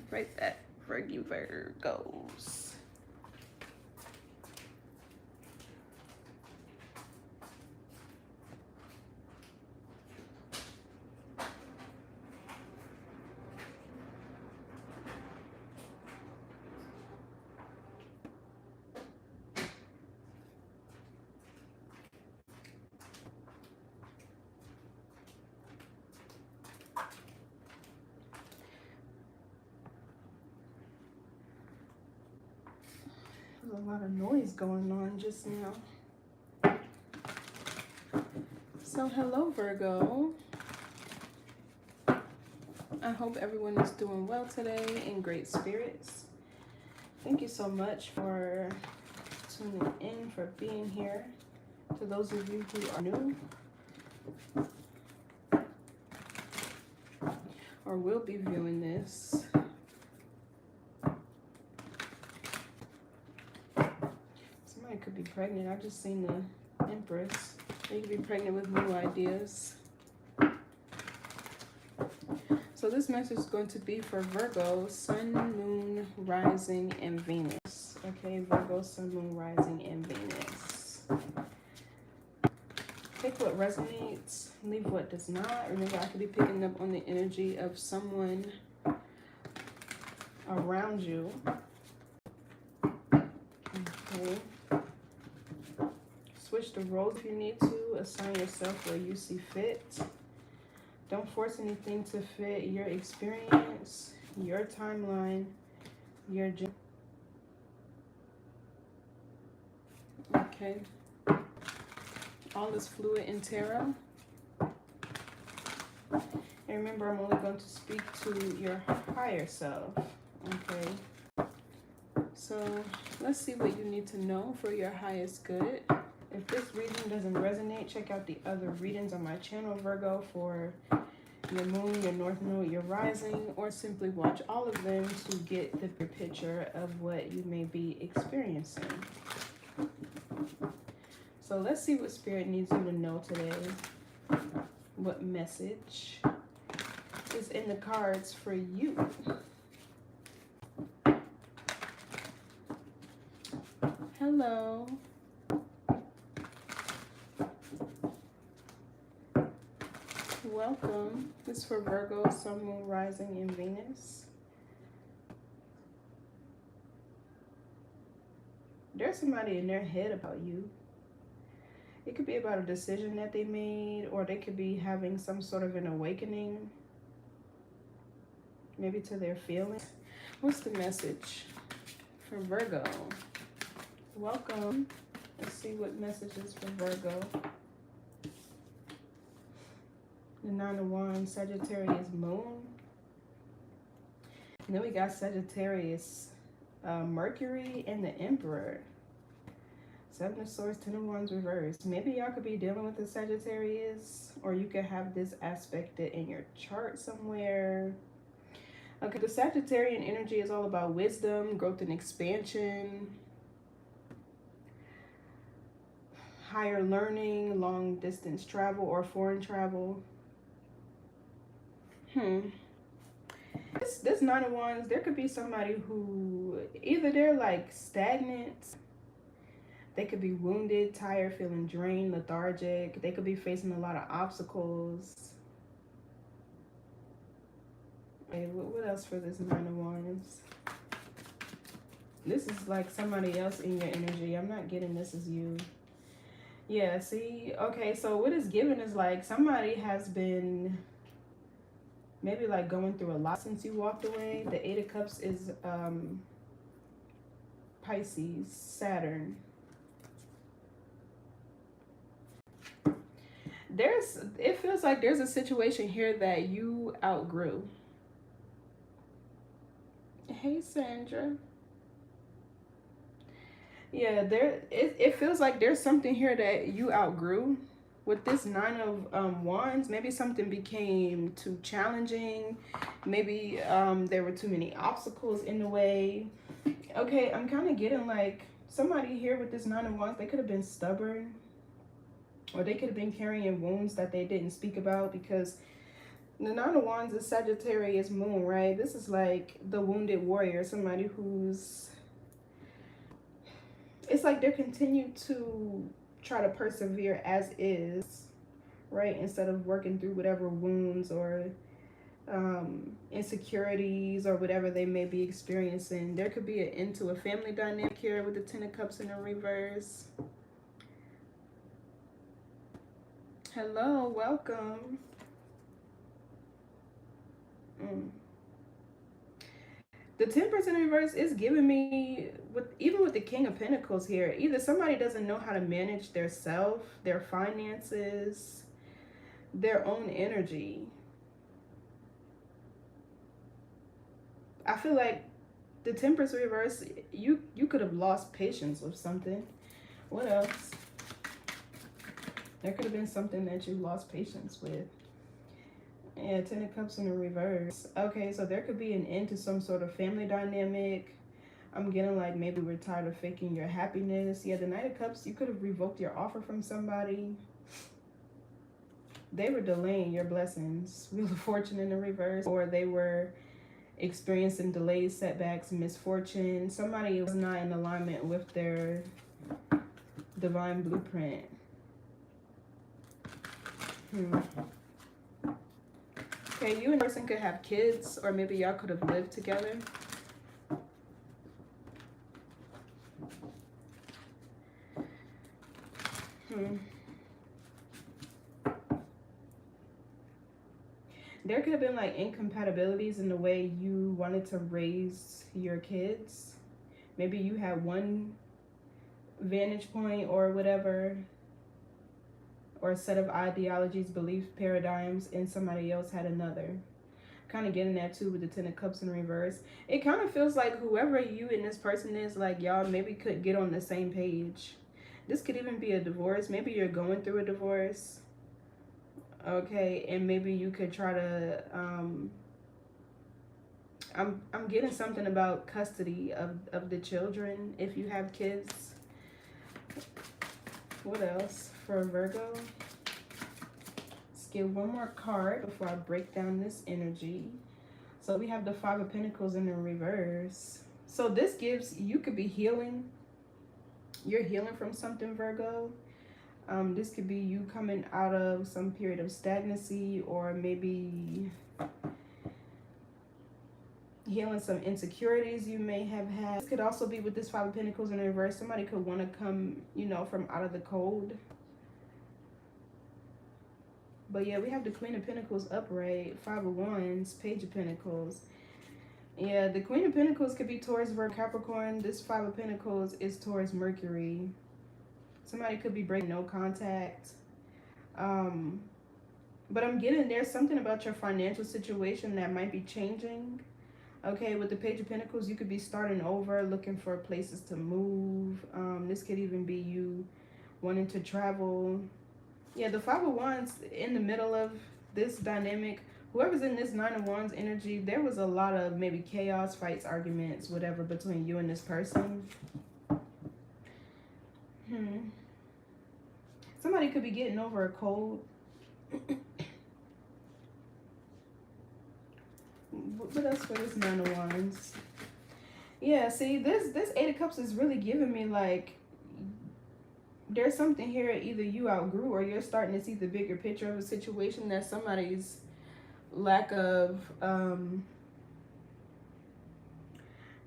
Right that for you Virgos. There's a lot of noise going on just now. So hello Virgo. I hope everyone is doing well today, in great spirits. Thank you so much for tuning in, for being here. To those of you who are new or will be viewing this, somebody could be pregnant. I just seen the Empress. They could be pregnant with new ideas. So this message is going to be for Virgo, Sun, Moon, Rising, and Venus. Okay, Virgo, Sun, Moon, Rising, and Venus. Pick what resonates, leave what does not. Remember, I could be picking up on the energy of someone around you. Okay. Switch the roles if you need to. Assign yourself where you see fit. Don't force anything to fit your experience, your timeline, your journey. Okay. All is fluid in tarot. And remember, I'm only going to speak to your higher self. Okay. So let's see what you need to know for your highest good. If this reading doesn't resonate, check out the other readings on my channel, Virgo, for your moon, your north node, your rising, or simply watch all of them to get the bigger picture of what you may be experiencing. So let's see what Spirit needs you to know today. What message is in the cards for you? Hello. Welcome. This is for Virgo, Sun, Moon, Rising, and Venus. There's somebody in their head about you. It could be about a decision that they made, or they could be having some sort of an awakening, maybe to their feelings. What's the message for Virgo? Welcome. Let's see what message is for Virgo. The Nine of Wands, Sagittarius moon. And then we got Sagittarius Mercury and the Emperor. Seven of Swords, Ten of Wands reversed. Maybe y'all could be dealing with the Sagittarius, or you could have this aspected in your chart somewhere. Okay, the Sagittarian energy is all about wisdom, growth and expansion, higher learning, long distance travel or foreign travel. This Nine of Wands, there could be somebody who either they're like stagnant, they could be wounded, tired, feeling drained, lethargic. They could be facing a lot of obstacles. Okay, what else for this Nine of Wands? This is like somebody else in your energy. I'm not getting this as you. Yeah, see? Okay, so what is given is like somebody has been maybe like going through a lot since you walked away. The Eight of Cups is Pisces, Saturn. It feels like there's a situation here that you outgrew. Hey, Sandra. Yeah, it feels like there's something here that you outgrew. With this Nine of Wands, maybe something became too challenging. Maybe there were too many obstacles in the way. Okay, I'm kind of getting like somebody here with this Nine of Wands, they could have been stubborn, or they could have been carrying wounds that they didn't speak about, because The Nine of Wands is Sagittarius moon, right? This is like the wounded warrior, somebody who's, it's like they're continuing to try to persevere as is, right? Instead of working through whatever wounds or insecurities or whatever they may be experiencing. There could be an end to a family dynamic here with the Ten of Cups in the reverse. Hello, welcome. The 10% in reverse is giving me, even with the King of Pentacles here, either somebody doesn't know how to manage their self, their finances, their own energy. I feel like the 10% reverse, you could have lost patience with something. What else? There could have been something that you lost patience with. Yeah, 10 of Cups in the reverse. Okay, so there could be an end to some sort of family dynamic. I'm getting like maybe we're tired of faking your happiness. Yeah, the Knight of Cups, you could have revoked your offer from somebody. They were delaying your blessings. Wheel of Fortune in the reverse. Or they were experiencing delays, setbacks, misfortune. Somebody was not in alignment with their divine blueprint. Okay, you and your person could have kids, or maybe y'all could have lived together. There could have been like incompatibilities in the way you wanted to raise your kids. Maybe you had one vantage point or whatever, or a set of ideologies, beliefs, paradigms, and somebody else had another. Kind of getting that too with the 10 of Cups in reverse. It kind of feels like whoever you and this person is, like y'all maybe could get on the same page. This could even be a divorce. Maybe you're going through a divorce. Okay, and maybe you could try to I'm getting something about custody of the children if you have kids. What else for Virgo? Let's get one more card before I break down this energy. So we have the Five of Pentacles in the reverse. So this gives, you could be healing. You're healing from something, Virgo. This could be you coming out of some period of stagnancy, or maybe healing some insecurities you may have had. This could also be with this Five of Pentacles in reverse. Somebody could want to come, you know, from out of the cold. But yeah, we have the Queen of Pentacles upright, Five of Wands, Page of Pentacles. Yeah, the Queen of Pentacles could be Taurus, Virgo, Capricorn. This Five of Pentacles is Taurus, Mercury. Somebody could be breaking no contact. But I'm getting there's something about your financial situation that might be changing. Okay, with the Page of Pentacles, you could be starting over, looking for places to move. This could even be you wanting to travel. Yeah, the Five of Wands in the middle of this dynamic, whoever's in this Nine of Wands energy, there was a lot of maybe chaos, fights, arguments, whatever, between you and this person. Somebody could be getting over a cold. What else for this Nine of Wands? Yeah, see, this Eight of Cups is really giving me like, there's something here either you outgrew or you're starting to see the bigger picture of a situation, that somebody's lack of, I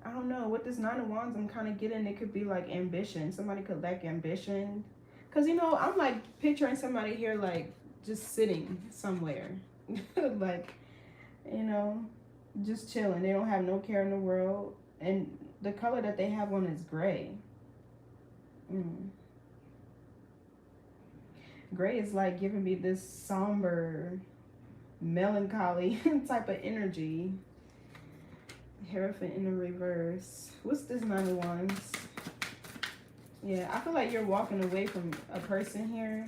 don't know, with this Nine of Wands, I'm kind of getting, it could be like ambition. Somebody could lack ambition. Because, you know, I'm like picturing somebody here like just sitting somewhere. Like, you know, just chilling. They don't have no care in the world. And the color that they have on is gray. Gray is like giving me this somber, melancholy type of energy. Hierophant in the reverse. What's this Nine of Wands? Yeah, I feel like you're walking away from a person here.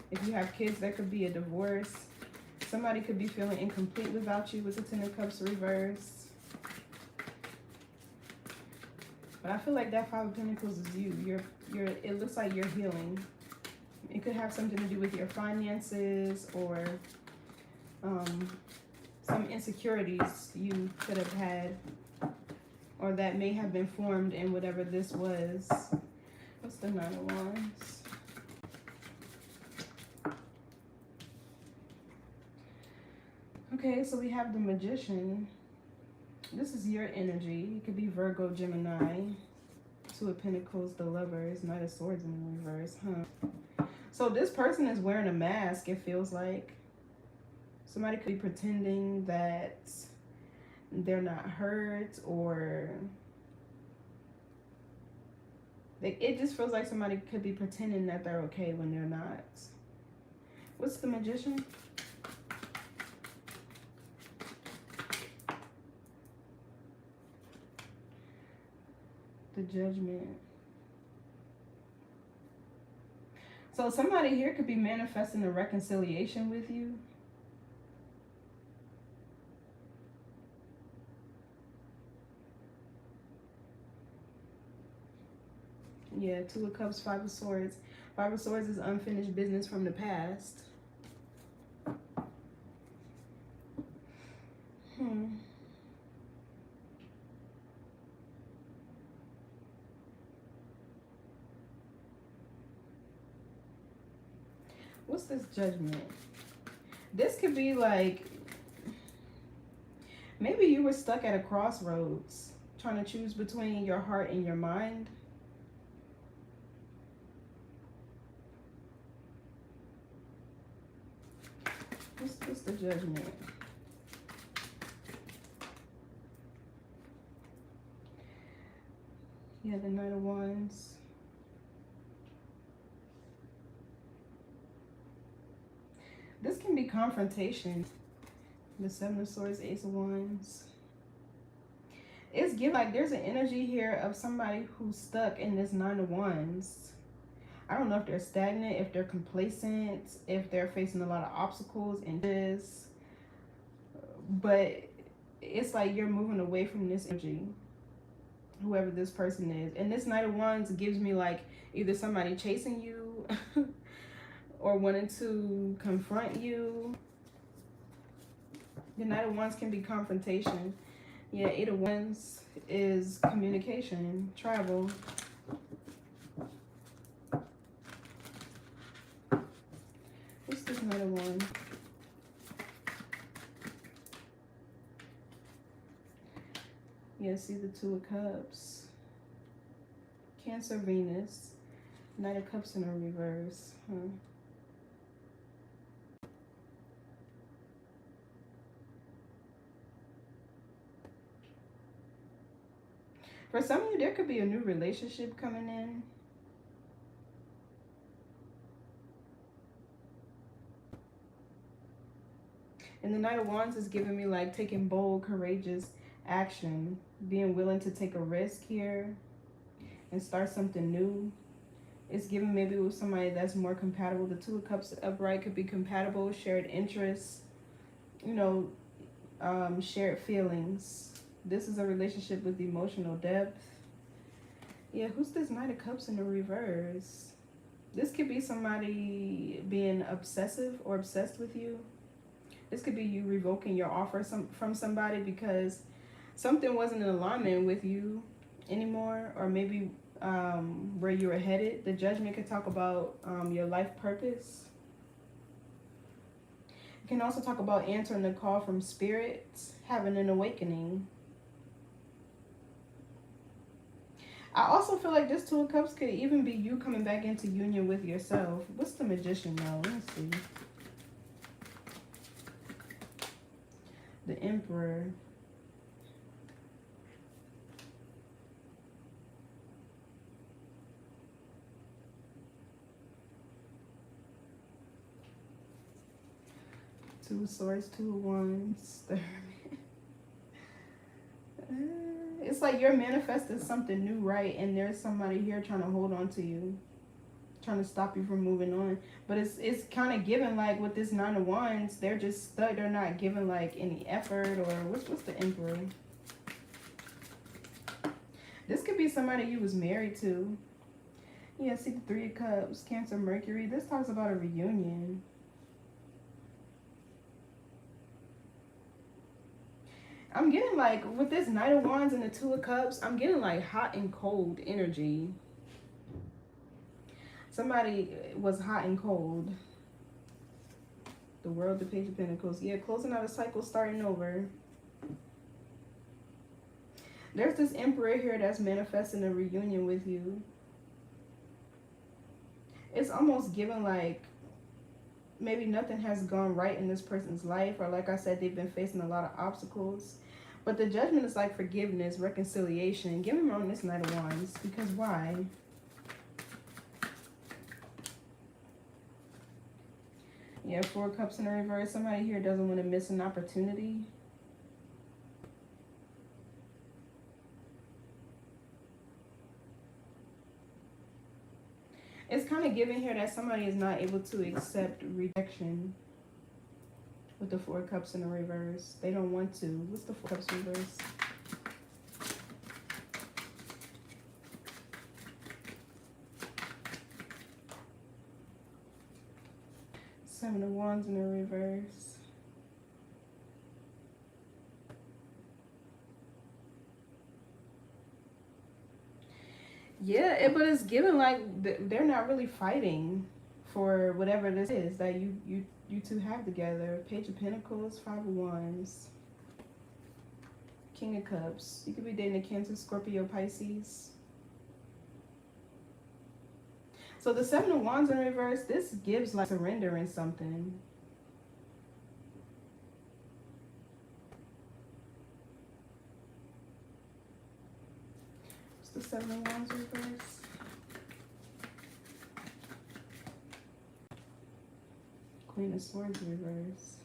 If you have kids, there could be a divorce. Somebody could be feeling incomplete without you with the Ten of Cups reverse. But I feel like that Five of Pentacles is you. It looks like you're healing. It could have something to do with your finances, or some insecurities you could have had, or that may have been formed in whatever this was. What's the Nine of Wands? Okay, so we have the Magician. This is your energy. It could be Virgo, Gemini. Two of Pentacles, the Lovers, Knight of Swords in the reverse, huh? So this person is wearing a mask, it feels like. Somebody could be pretending that they're not hurt, or it just feels like somebody could be pretending that they're okay when they're not. What's the Magician? The Judgment. So somebody here could be manifesting a reconciliation with you. Yeah, Two of Cups, Five of Swords. Five of Swords is unfinished business from the past. What's this Judgment? This could be like, maybe you were stuck at a crossroads trying to choose between your heart and your mind. What's the Judgment? Yeah, the Knight of Wands. This can be confrontation. The Seven of Swords, Ace of Wands. It's given like there's an energy here of somebody who's stuck in this Nine of Wands. I don't know if they're stagnant, if they're complacent, if they're facing a lot of obstacles and this, but it's like you're moving away from this energy, whoever this person is. And this Knight of Wands gives me like either somebody chasing you or wanting to confront you. The Knight of Wands can be confrontation. Yeah, Eight of Wands is communication, travel. What's this Knight of Wands? Yeah, see the Two of Cups. Cancer, Venus. Knight of Cups in a reverse. Huh? For some of you, there could be a new relationship coming in. And the Knight of Wands is giving me like taking bold, courageous action, being willing to take a risk here and start something new. It's giving maybe with somebody that's more compatible. The Two of Cups upright could be compatible, shared interests, you know, shared feelings. This is a relationship with emotional depth. Yeah, who's this Knight of Cups in the reverse? This could be somebody being obsessive or obsessed with you. This could be you revoking your offer from somebody because something wasn't in alignment with you anymore, or maybe where you were headed. The Judgment could talk about your life purpose. It can also talk about answering the call from spirit, having an awakening. I also feel like this Two of Cups could even be you coming back into union with yourself. What's the Magician though? Let me see. The Emperor. Two of Swords, Two of Wands, the Hermit. It's like you're manifesting something new, right? And there's somebody here trying to hold on to you, trying to stop you from moving on. But it's kind of given like with this Nine of Wands, they're just stuck. They're not giving like any effort. Or what's the Emperor? This could be somebody you was married to. Yeah, see the Three of Cups, Cancer, Mercury. This talks about a reunion. I'm getting like, with this Knight of Wands and the Two of Cups, I'm getting like hot and cold energy. Somebody was hot and cold. The World, the Page of Pentacles. Yeah, closing out a cycle, starting over. There's this Emperor here that's manifesting a reunion with you. It's almost given like maybe nothing has gone right in this person's life, or like I said, they've been facing a lot of obstacles. But the Judgment is like forgiveness, reconciliation. Give me wrong this Knight of Wands, because why? Yeah, Four of Cups in the reverse. Somebody here doesn't want to miss an opportunity. It's kind of given here that somebody is not able to accept rejection with the Four of Cups in the reverse. They don't want to. What's the Four of Cups reverse? Seven of Wands in the reverse. Yeah, but it's given like they're not really fighting for whatever this is that you two have together. Page of Pentacles, Five of Wands, King of Cups. You could be dating a Cancer, Scorpio, Pisces. So the Seven of Wands in reverse, this gives like surrendering something. What's the Seven of Wands reverse? Queen of Swords reverse.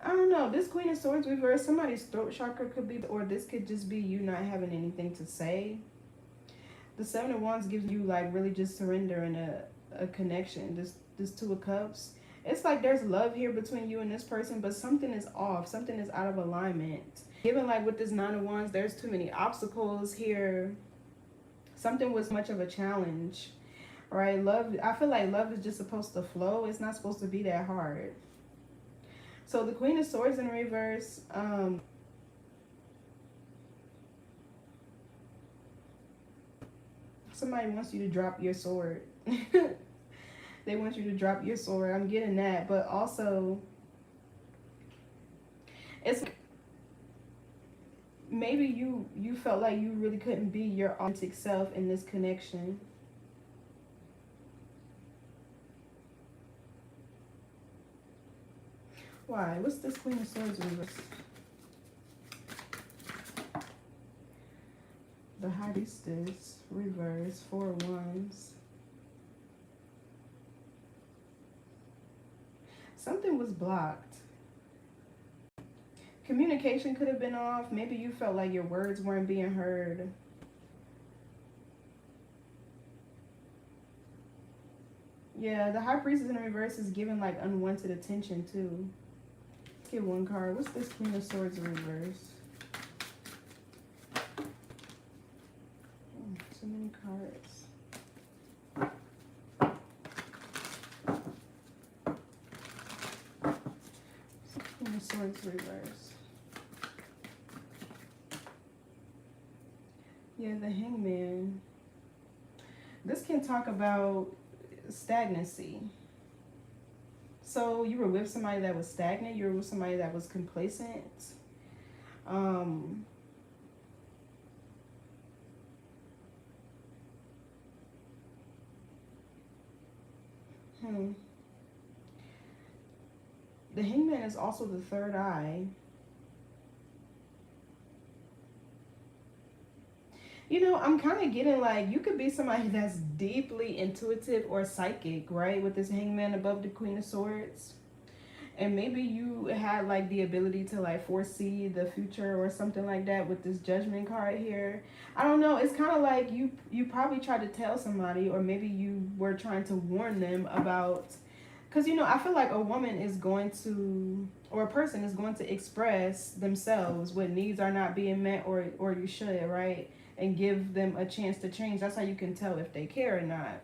I don't know. This Queen of Swords reverse, somebody's throat chakra could be, or this could just be you not having anything to say. The Seven of Wands gives you like really just surrender and a connection. This Two of Cups. It's like there's love here between you and this person, but something is off. Something is out of alignment. Given like with this Nine of Wands, there's too many obstacles here. Something was much of a challenge, right? Love, I feel like love is just supposed to flow. It's not supposed to be that hard. So the Queen of Swords in reverse, somebody wants you to drop your sword. They want you to drop your sword. I'm getting that. But also, it's maybe you felt like you really couldn't be your authentic self in this connection. Why? What's this Queen of Swords reverse? The High Priestess reverse, Four of Wands. Something was blocked. Communication could have been off. Maybe you felt like your words weren't being heard. Yeah, the High Priestess in reverse is giving like unwanted attention too. Get one card. What's this Queen of Swords in reverse? So many cards. Queen of Swords reverse. Yeah, the Hangman. This can talk about stagnancy. So you were with somebody that was stagnant. You were with somebody that was complacent. The Hangman is also the third eye. You know, I'm kind of getting like you could be somebody that's deeply intuitive or psychic, right? With this Hangman above the Queen of Swords. And maybe you had like the ability to like foresee the future or something like that with this Judgment card here. I don't know. It's kind of like you probably tried to tell somebody, or maybe you were trying to warn them about Because, you know, I feel like a woman is going to, or a person is going to express themselves what needs are not being met, or you should, right? And give them a chance to change. That's how you can tell if they care or not.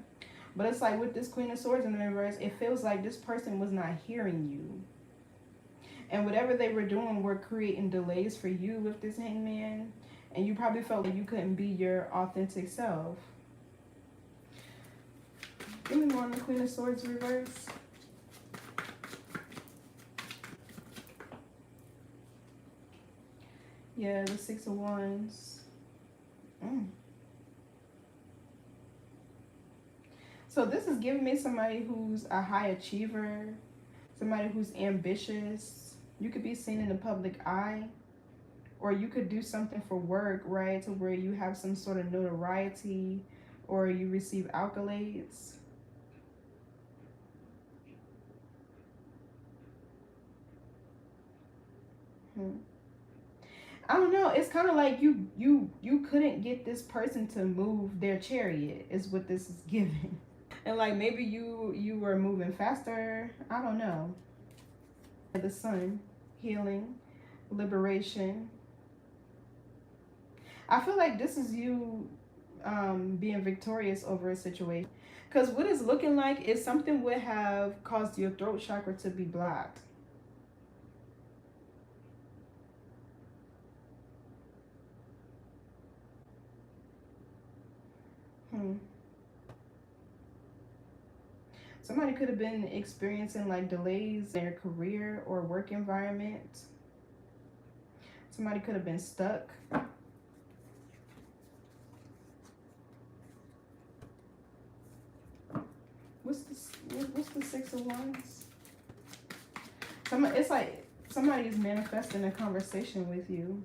But it's like with this Queen of Swords in the reverse, it feels like this person was not hearing you. And whatever they were doing were creating delays for you with this Hangman. And you probably felt like you couldn't be your authentic self. Give me more on the Queen of Swords reverse. Yeah, the Six of Wands. So this is giving me somebody who's a high achiever, somebody who's ambitious. You could be seen in the public eye, or you could do something for work, right? To where you have some sort of notoriety, or you receive accolades. I don't know. It's kind of like you couldn't get this person to move their chariot, is what this is giving. And like maybe you were moving faster. I don't know. The Sun, healing, liberation. I feel like this is you being victorious over a situation. Because what it's looking like is something would have caused your throat chakra to be blocked. Somebody could have been experiencing like delays in their career or work environment. Somebody could have been stuck. What's the Six of Wands? It's like somebody is manifesting a conversation with you.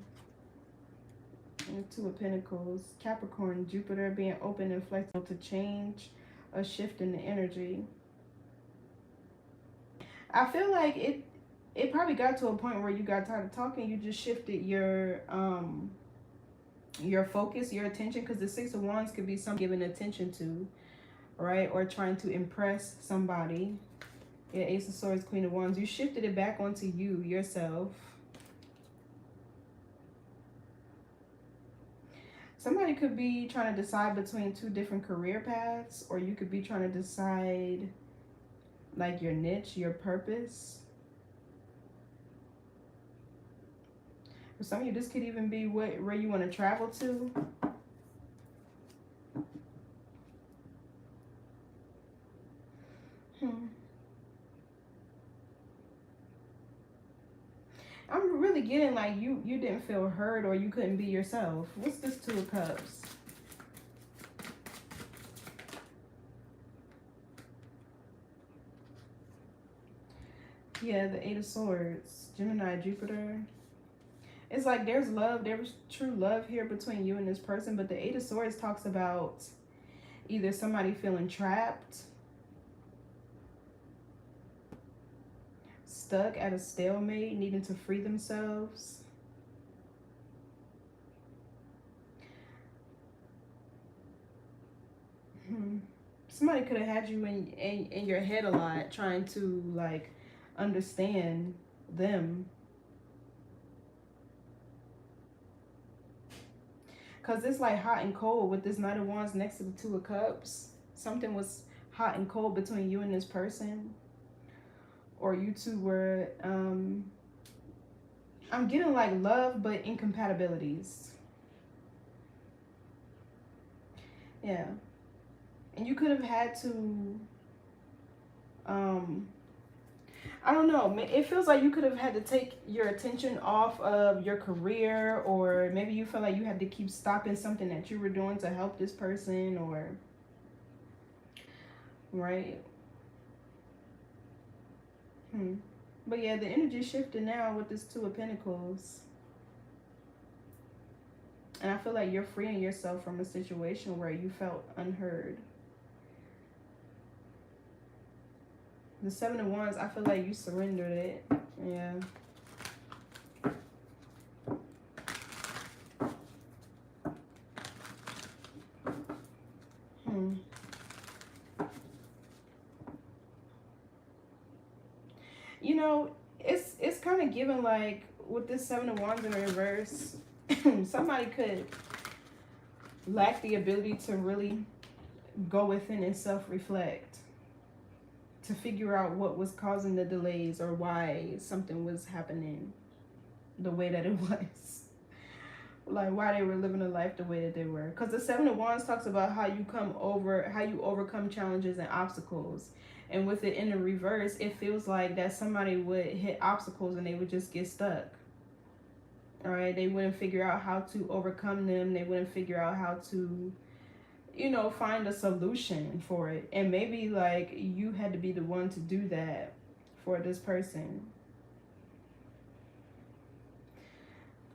And Two of Pentacles, Capricorn, Jupiter being open and flexible to change, a shift in the energy. I feel like it probably got to a point where you got tired of talking. You just shifted your focus, your attention, because the Six of Wands could be something giving attention to, right? Or trying to impress somebody. Yeah, Ace of Swords, Queen of Wands. You shifted it back onto you, yourself. Somebody could be trying to decide between two different career paths, or you could be trying to decide like your niche, your purpose. For some of you, this could even be where you want to travel to. I'm really getting like you didn't feel heard, or you couldn't be yourself. What's this Two of Cups? Yeah, the Eight of Swords, Gemini, Jupiter. It's like there's love, there's true love here between you and this person, but the Eight of Swords talks about either somebody feeling trapped, stuck at a stalemate, needing to free themselves. Somebody could have had you in your head a lot, trying to like understand them. Because it's like hot and cold with this Knight of Wands next to the Two of Cups. Something was hot and cold between you and this person. Or you two were, I'm getting like love, but incompatibilities. Yeah. And you could have had to, I don't know. It feels like you could have had to take your attention off of your career, or maybe you feel like you had to keep stopping something that you were doing to help this person, or, right? But yeah, the energy shifted now with this Two of Pentacles. And I feel like you're freeing yourself from a situation where you felt unheard. The Seven of Wands, I feel like you surrendered it. Yeah. know, it's kind of given like with this Seven of Wands in reverse, somebody could lack the ability to really go within and self-reflect, to figure out what was causing the delays or why something was happening the way that it was. Like why they were living a life the way that they were. Because the Seven of Wands talks about how you overcome challenges and obstacles. And with it in the reverse, it feels like that somebody would hit obstacles and they would just get stuck. All right, they wouldn't figure out how to overcome them. They wouldn't figure out how to, you know, find a solution for it. And maybe like you had to be the one to do that for this person.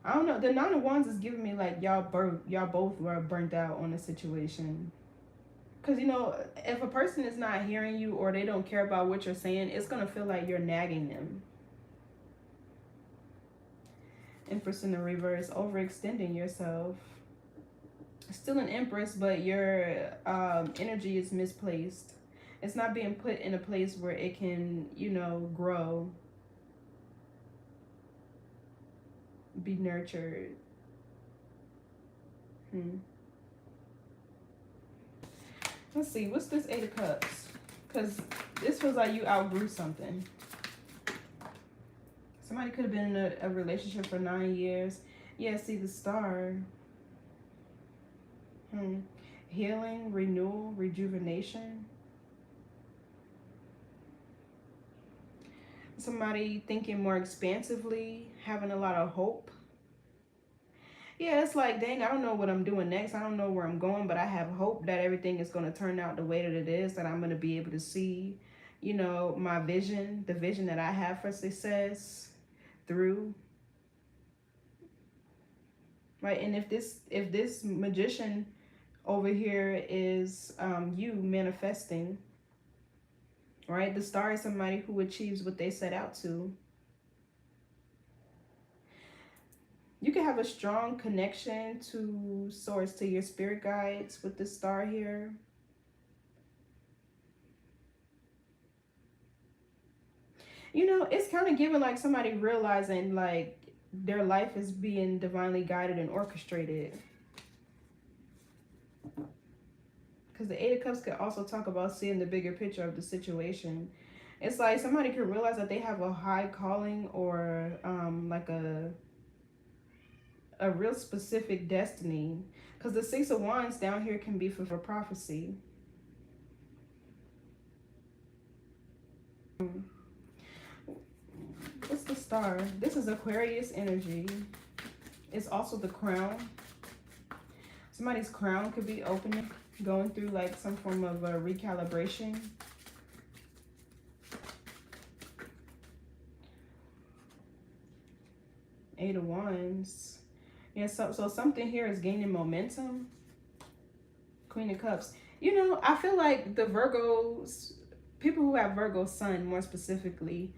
I don't know. The Nine of Wands is giving me like y'all both were burnt out on the situation. Because, you know, if a person is not hearing you or they don't care about what you're saying, it's going to feel like you're nagging them. Empress in the reverse, overextending yourself. Still an Empress, but your energy is misplaced. It's not being put in a place where it can, you know, grow. Be nurtured. Let's see, what's this Eight of Cups? Because this feels like you outgrew something. Somebody could have been in a relationship for 9 years. Yeah, see the Star. Healing, renewal, rejuvenation. Somebody thinking more expansively, having a lot of hope. Yeah, it's like, dang, I don't know what I'm doing next. I don't know where I'm going, but I have hope that everything is going to turn out the way that it is, that I'm going to be able to see, you know, my vision, the vision that I have for success through. Right, and if this Magician over here is you manifesting, right? The Star is somebody who achieves what they set out to. You can have a strong connection to source, to your spirit guides with the Star here. You know, it's kind of giving like somebody realizing like their life is being divinely guided and orchestrated. Because the Eight of Cups could also talk about seeing the bigger picture of the situation. It's like somebody could realize that they have a high calling or like a real specific destiny. Because the Six of Wands down here can be for prophecy. What's the Star? This is Aquarius energy. It's also the Crown. Somebody's crown could be opening, going through like some form of a recalibration. Eight of Wands. Yeah, so something here is gaining momentum. Queen of Cups. You know, I feel like the Virgos, people who have Virgo sun more specifically,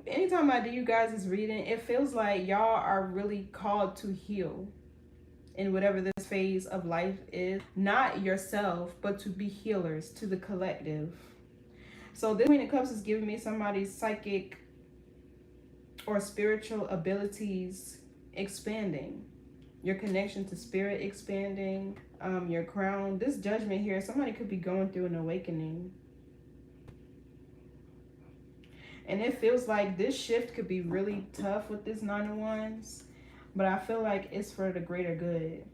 anytime I do you guys' reading, it feels like y'all are really called to heal in whatever this phase of life is. Not yourself, but to be healers to the collective. So this Queen of Cups is giving me somebody's psychic or spiritual abilities expanding. Your connection to spirit expanding. Your crown. This Judgment here, somebody could be going through an awakening. And it feels like this shift could be really tough with this Nine of Wands. But I feel like it's for the greater good.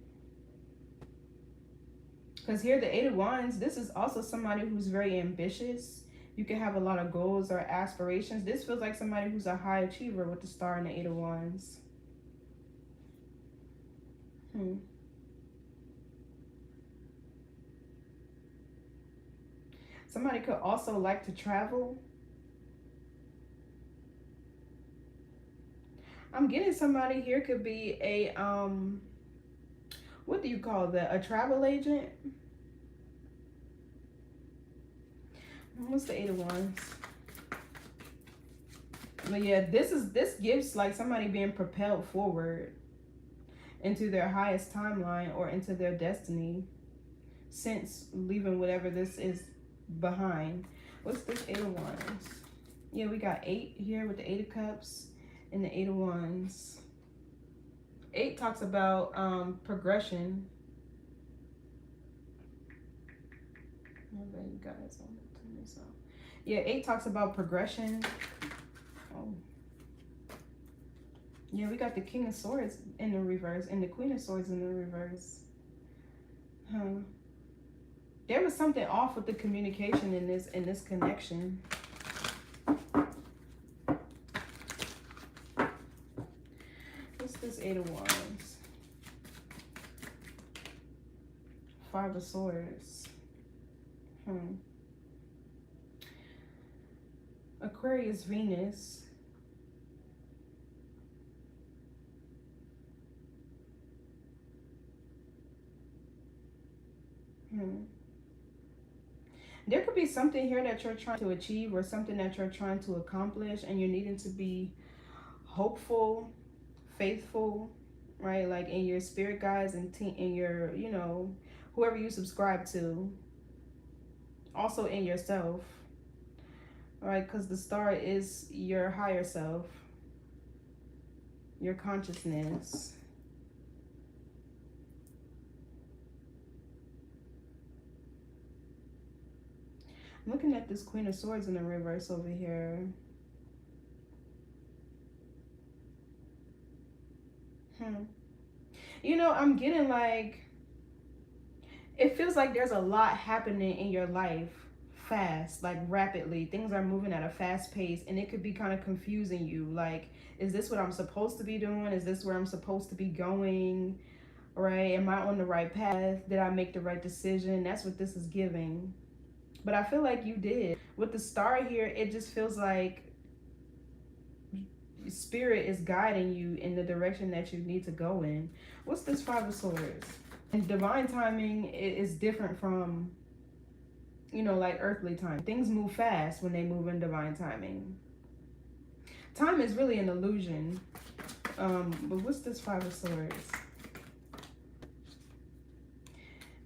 Because here, the Eight of Wands, this is also somebody who's very ambitious. You can have a lot of goals or aspirations. This feels like somebody who's a high achiever with the Star and the Eight of Wands. Somebody could also like to travel. I'm getting somebody here could be a, what do you call that? A travel agent? What's the Eight of Wands? But yeah, this gives like somebody being propelled forward into their highest timeline or into their destiny since leaving whatever this is behind. What's this Eight of Wands? Yeah, we got 8 here with the 8 of Cups and the 8 of Wands. 8 talks about progression. My baby guys on it to me, so. Yeah, 8 talks about progression. Oh. Yeah, we got the King of Swords in the reverse and the Queen of Swords in the reverse. Huh. There was something off with the communication in this connection. What's this 8 of Wands? 5 of Swords. Aquarius, Venus. There could be something here that you're trying to achieve or something that you're trying to accomplish, and you're needing to be hopeful, faithful, right? Like in your spirit guides and in your, you know, whoever you subscribe to. Also in yourself, right? Because the star is your higher self, your consciousness. I'm looking at this Queen of Swords in the reverse over here. You know, I'm getting like, it feels like there's a lot happening in your life fast, like rapidly. Things are moving at a fast pace, and it could be kind of confusing you. Like, is this what I'm supposed to be doing? Is this where I'm supposed to be going? Right? Am I on the right path? Did I make the right decision? That's what this is giving. But I feel like you did. With the star here, it just feels like spirit is guiding you in the direction that you need to go in. What's this 5 of Swords? And divine timing is different from, you know, like earthly time. Things move fast when they move in divine timing. Time is really an illusion. But what's this 5 of Swords?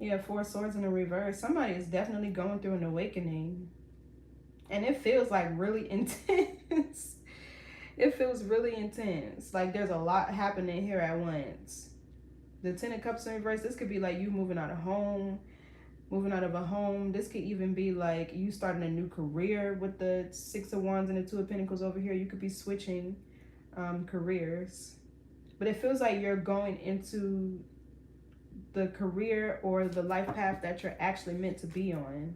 Yeah, 4 Swords in the reverse. Somebody is definitely going through an awakening. And it feels like really intense. It feels really intense. Like there's a lot happening here at once. The 10 of Cups in reverse, this could be like you moving out of home, moving out of a home. This could even be like you starting a new career with the 6 of Wands and the 2 of Pentacles over here. You could be switching careers. But it feels like you're going into the career or the life path that you're actually meant to be on.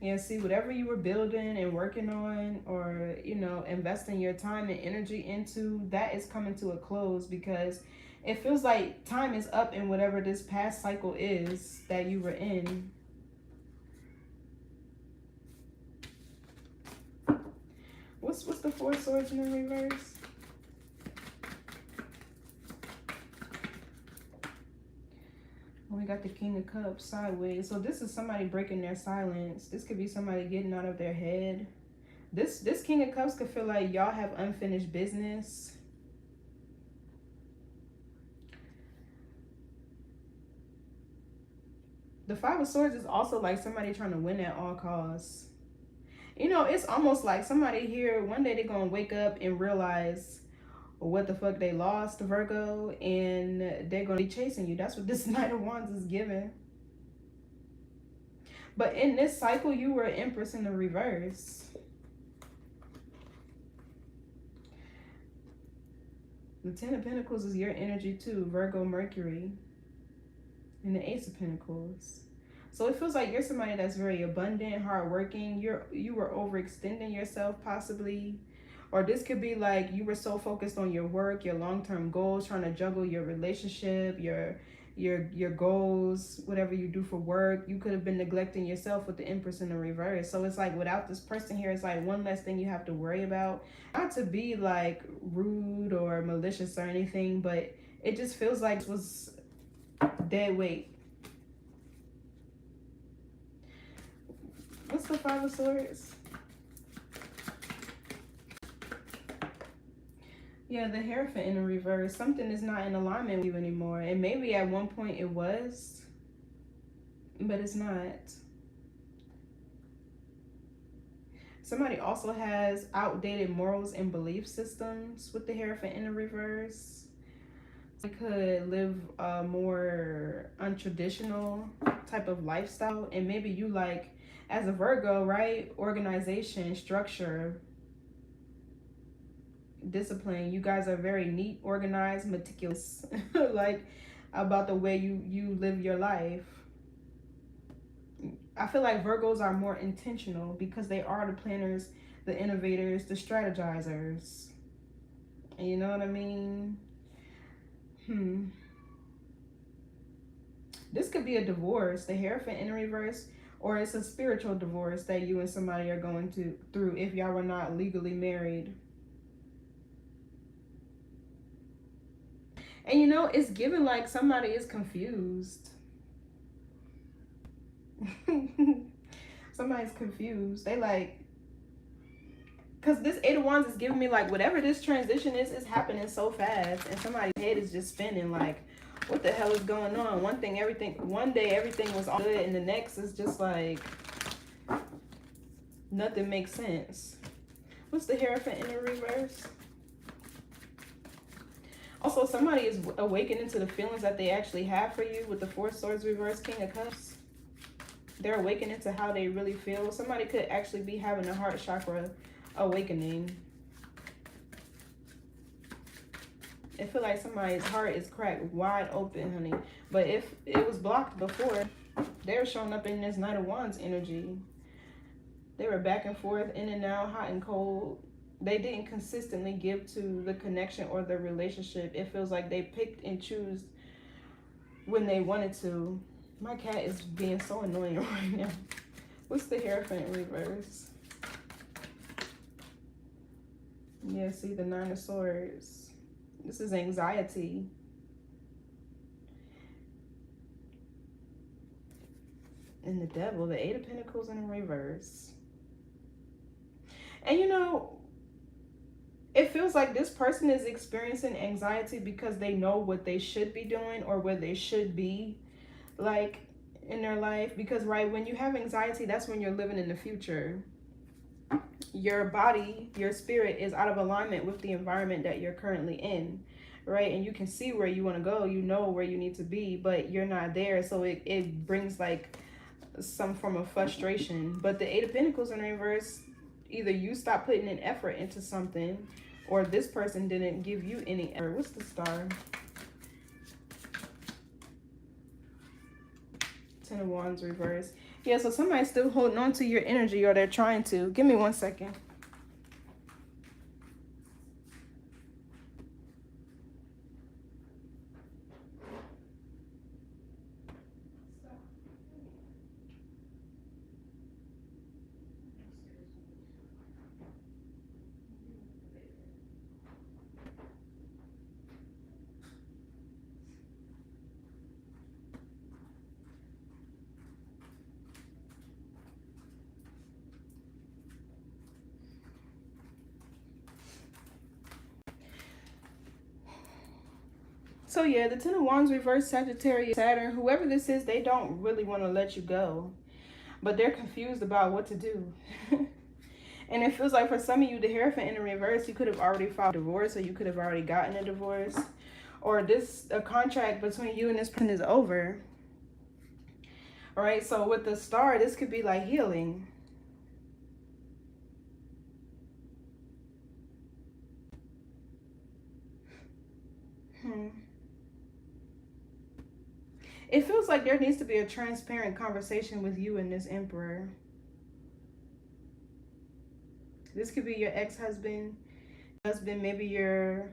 Yeah, see, whatever you were building and working on, or, you know, investing your time and energy into, that is coming to a close, because it feels like time is up in whatever this past cycle is that you were in. What's the 4 Swords in the reverse? We got the King of Cups sideways. So this is somebody breaking their silence. This could be somebody getting out of their head. This King of Cups could feel like y'all have unfinished business. The 5 of Swords is also like somebody trying to win at all costs. You know, it's almost like somebody here, one day they're going to wake up and realize what the fuck they lost, Virgo, and they're going to be chasing you. That's what this Knight of Wands is giving. But in this cycle, you were Empress in the reverse. The 10 of Pentacles is your energy too, Virgo, Mercury, and the Ace of Pentacles. So it feels like you're somebody that's very abundant, hardworking. You were overextending yourself possibly. Or this could be like you were so focused on your work, your long-term goals, trying to juggle your relationship, your goals, whatever you do for work. You could have been neglecting yourself with the Empress in the reverse. So it's like without this person here, it's like one less thing you have to worry about. Not to be like rude or malicious or anything, but it just feels like it was dead weight. What's the 5 of Swords? Yeah, the Hierophant in the reverse. Something is not in alignment with you anymore. And maybe at one point it was, but it's not. Somebody also has outdated morals and belief systems with the Hierophant in the reverse. They could live a more untraditional type of lifestyle, and maybe you like, as a Virgo, right? Organization, structure, discipline. You guys are very neat, organized, meticulous, like about the way you live your life. I feel like Virgos are more intentional because they are the planners, the innovators, the strategizers. You know what I mean? This could be a divorce, the Hierophant in reverse, or it's a spiritual divorce that you and somebody are going through if y'all were not legally married. And you know, it's given like somebody is confused. Somebody's confused. They like, because this Eight of Wands is giving me like whatever this transition is happening so fast, and somebody's head is just spinning like, what the hell is going on? One day everything was all good, and the next is just like nothing makes sense. What's the Hierophant in the reverse? Also, somebody is awakening to the feelings that they actually have for you with the Four Swords reverse, King of Cups. They're awakening to how they really feel. Somebody could actually be having a heart chakra awakening. I feel like somebody's heart is cracked wide open, honey. But if it was blocked before, they're showing up in this Knight of Wands energy. They were back and forth, in and out, hot and cold. They didn't consistently give to the connection or the relationship. It feels like they picked and choose when they wanted to. My cat is being so annoying right now. What's the Hierophant in reverse? Yeah, see the Nine of Swords. This is anxiety. And the Devil, the Eight of Pentacles in reverse. And you know, it feels like this person is experiencing anxiety because they know what they should be doing or where they should be, like, in their life. Because, right, when you have anxiety, that's when you're living in the future. Your body, your spirit is out of alignment with the environment that you're currently in, right? And you can see where you want to go. You know where you need to be, but you're not there. So it brings, like, some form of frustration. But the Eight of Pentacles in reverse, either you stop putting an effort into something, or this person didn't give you any effort. What's the Star? Ten of Wands reverse. Yeah, so somebody's still holding on to your energy, or they're trying to. Give me 1 second. So yeah, the Ten of Wands reverse, Sagittarius, Saturn, whoever this is, they don't really want to let you go, but they're confused about what to do. And it feels like for some of you, the Hierophant in the reverse, you could have already filed a divorce, or you could have already gotten a divorce, or a contract between you and this person is over. All right, so with the Star, this could be like healing. It feels like there needs to be a transparent conversation with you and this Emperor. This could be your ex-husband, maybe your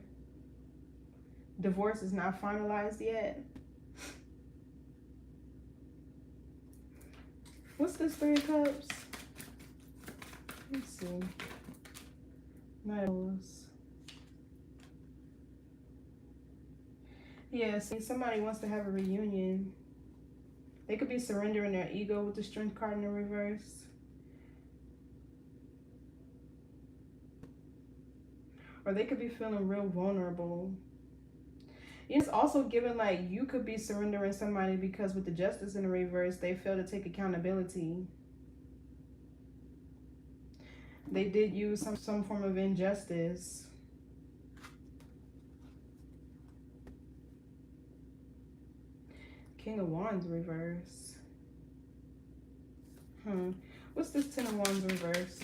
divorce is not finalized yet. What's this Three of Cups? Let's see. Metals. Yeah, see, somebody wants to have a reunion. They could be surrendering their ego with the Strength card in the reverse. Or they could be feeling real vulnerable. It's also given like you could be surrendering somebody because with the Justice in the reverse, they fail to take accountability. They did use some form of injustice. King of Wands reverse. What's this Ten of Wands reverse?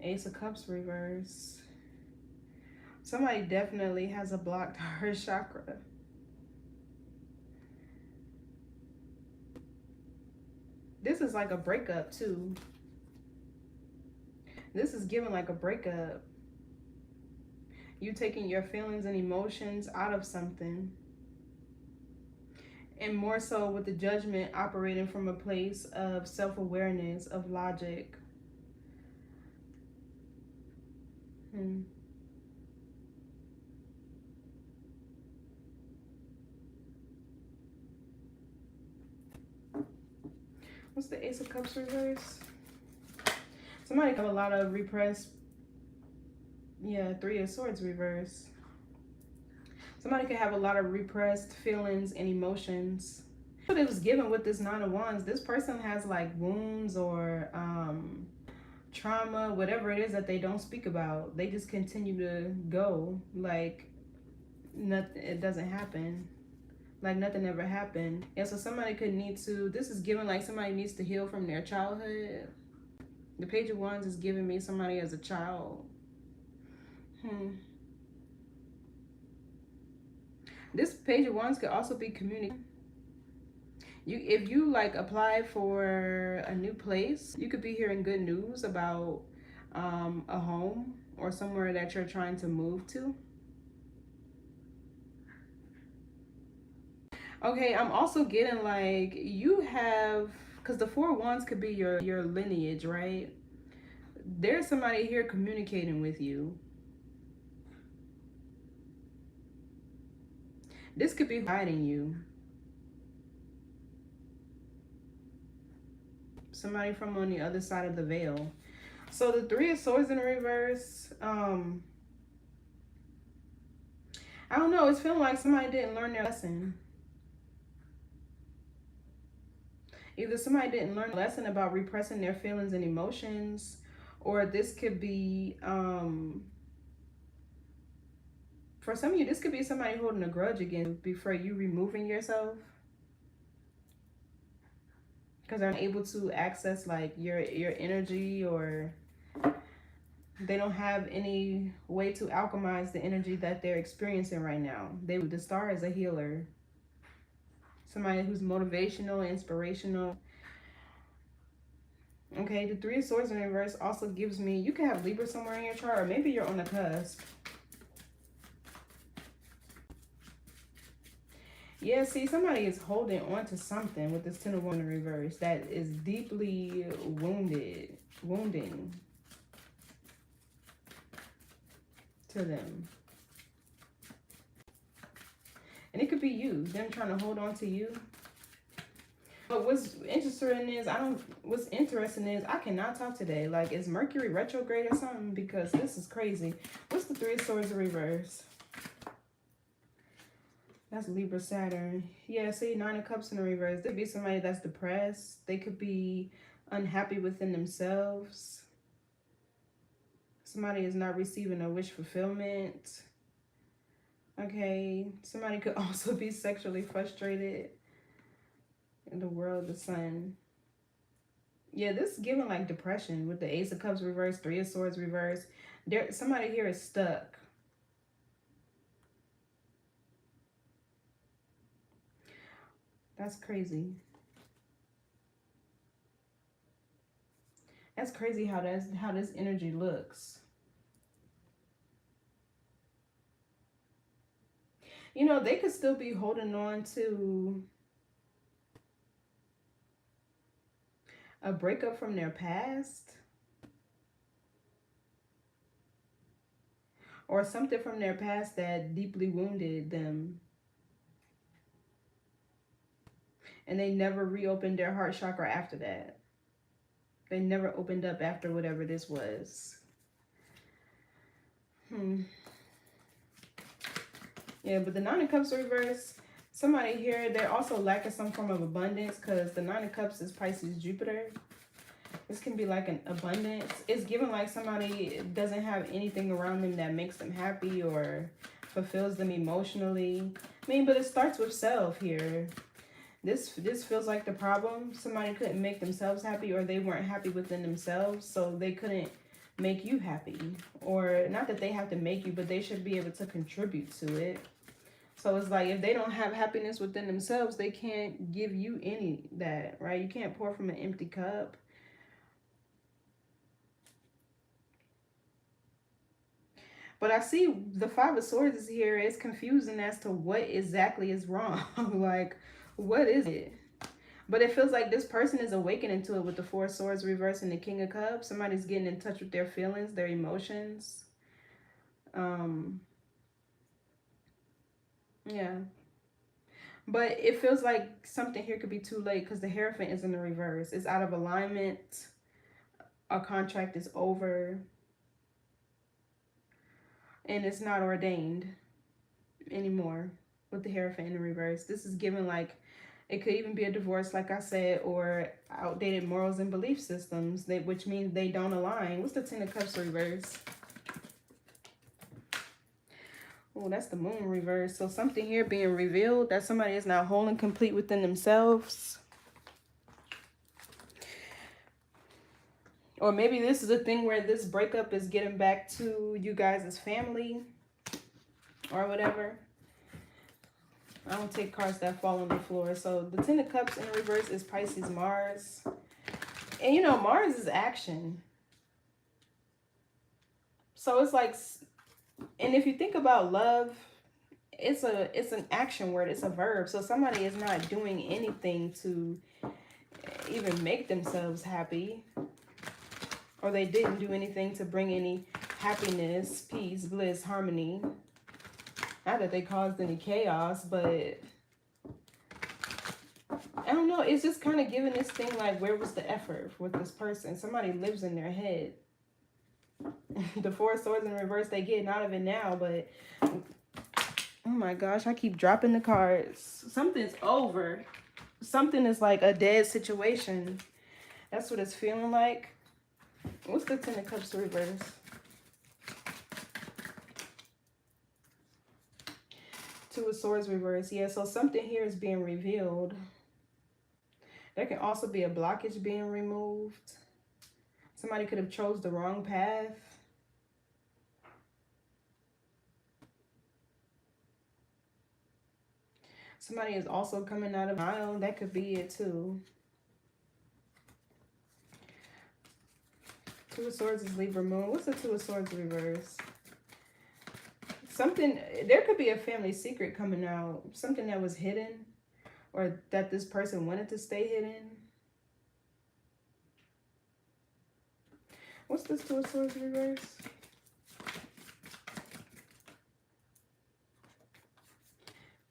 Ace of Cups reverse. Somebody definitely has a blocked heart chakra. This is like a breakup too. This is giving like a breakup. You taking your feelings and emotions out of something. And more so with the Judgment operating from a place of self-awareness, of logic. What's the Ace of Cups reverse? Somebody have a lot of repressed, Three of Swords reverse. Somebody could have a lot of repressed feelings and emotions. But it was given with this Nine of Wands. This person has like wounds or trauma, whatever it is that they don't speak about. They just continue to go like nothing. It doesn't happen. Like nothing ever happened. And so somebody could need to, this is given like somebody needs to heal from their childhood. The Page of Wands is giving me somebody as a child. This Page of Wands could also be communication. If you like apply for a new place, you could be hearing good news about a home or somewhere that you're trying to move to. Okay, I'm also getting like you have, because the Four of Wands could be your lineage, right? There's somebody here communicating with you. This could be guiding you. Somebody from on the other side of the veil. So the Three of Swords in reverse, I don't know, it's feeling like somebody didn't learn their lesson. Either somebody didn't learn a lesson about repressing their feelings and emotions, or this could be, for some of you, this could be somebody holding a grudge against you for you removing yourself. Because they're unable to access like your energy, or they don't have any way to alchemize the energy that they're experiencing right now. The Star is a healer. Somebody who's motivational, inspirational. Okay, the Three of Swords in reverse also gives me, you can have Libra somewhere in your chart, or maybe you're on the cusp. Yeah, see, somebody is holding on to something with this Ten of Wands in reverse that is deeply wounding to them. And it could be you, them trying to hold on to you. But what's interesting is I cannot talk today. Like, is Mercury retrograde or something? Because this is crazy. What's the Three of Swords in reverse? That's Libra, Saturn. Yeah, see, Nine of Cups in the reverse. There could be somebody that's depressed. They could be unhappy within themselves. Somebody is not receiving a wish fulfillment. Okay, somebody could also be sexually frustrated. In the World of the Sun. Yeah, this is giving like depression with the Ace of Cups reverse, Three of Swords reverse. Somebody here is stuck. That's crazy. That's crazy how this energy looks. You know, they could still be holding on to a breakup from their past, or something from their past that deeply wounded them. And they never reopened their heart chakra after that. They never opened up after whatever this was. Yeah, but the Nine of Cups reverse, Somebody here, they're also lacking some form of abundance because the Nine of Cups is Pisces, Jupiter. This can be like an abundance. It's given like somebody doesn't have anything around them that makes them happy or fulfills them emotionally. I mean, but it starts with self here. This feels like the problem. Somebody couldn't make themselves happy, or they weren't happy within themselves, so they couldn't make you happy. Or not that they have to make you, but they should be able to contribute to it. So it's like if they don't have happiness within themselves, they can't give you any that, right? You can't pour from an empty cup. But I see the Five of Swords is here. It's confusing as to what exactly is wrong. Like, what is it? But it feels like this person is awakening to it with the Four of Swords reversed and the King of Cups. Somebody's getting in touch with their feelings, their emotions. Yeah. But it feels like something here could be too late because the Hierophant is in the reverse. It's out of alignment. A contract is over. And it's not ordained anymore with the Hierophant in the reverse. This is given like, it could even be a divorce, like I said, or outdated morals and belief systems, which means they don't align. What's the Ten of Cups reverse? Oh, that's the Moon reverse. So something here being revealed that somebody is not whole and complete within themselves. Or maybe this is a thing where this breakup is getting back to you guys as family or whatever. I don't take cards that fall on the floor. So the Ten of Cups in the reverse is Pisces, Mars. And you know, Mars is action. So it's like, and if you think about love, it's an action word. It's a verb. So somebody is not doing anything to even make themselves happy. Or they didn't do anything to bring any happiness, peace, bliss, harmony. Not that they caused any chaos, but I don't know. It's just kind of giving this thing like, where was the effort with this person? Somebody lives in their head. The Four of Swords in reverse, they getting out of it now, but oh my gosh, I keep dropping the cards. Something's over. Something is like a dead situation. That's what it's feeling like. What's the Ten of Cups reverse? Two of Swords reverse. Yeah, so something here is being revealed. There can also be a blockage being removed. Somebody could have chose the wrong path. Somebody is also coming out of denial. That could be it too. Two of Swords is Libra Moon. What's the Two of Swords reverse? Something, there could be a family secret coming out. Something that was hidden or that this person wanted to stay hidden. What's this Two of Swords reverse?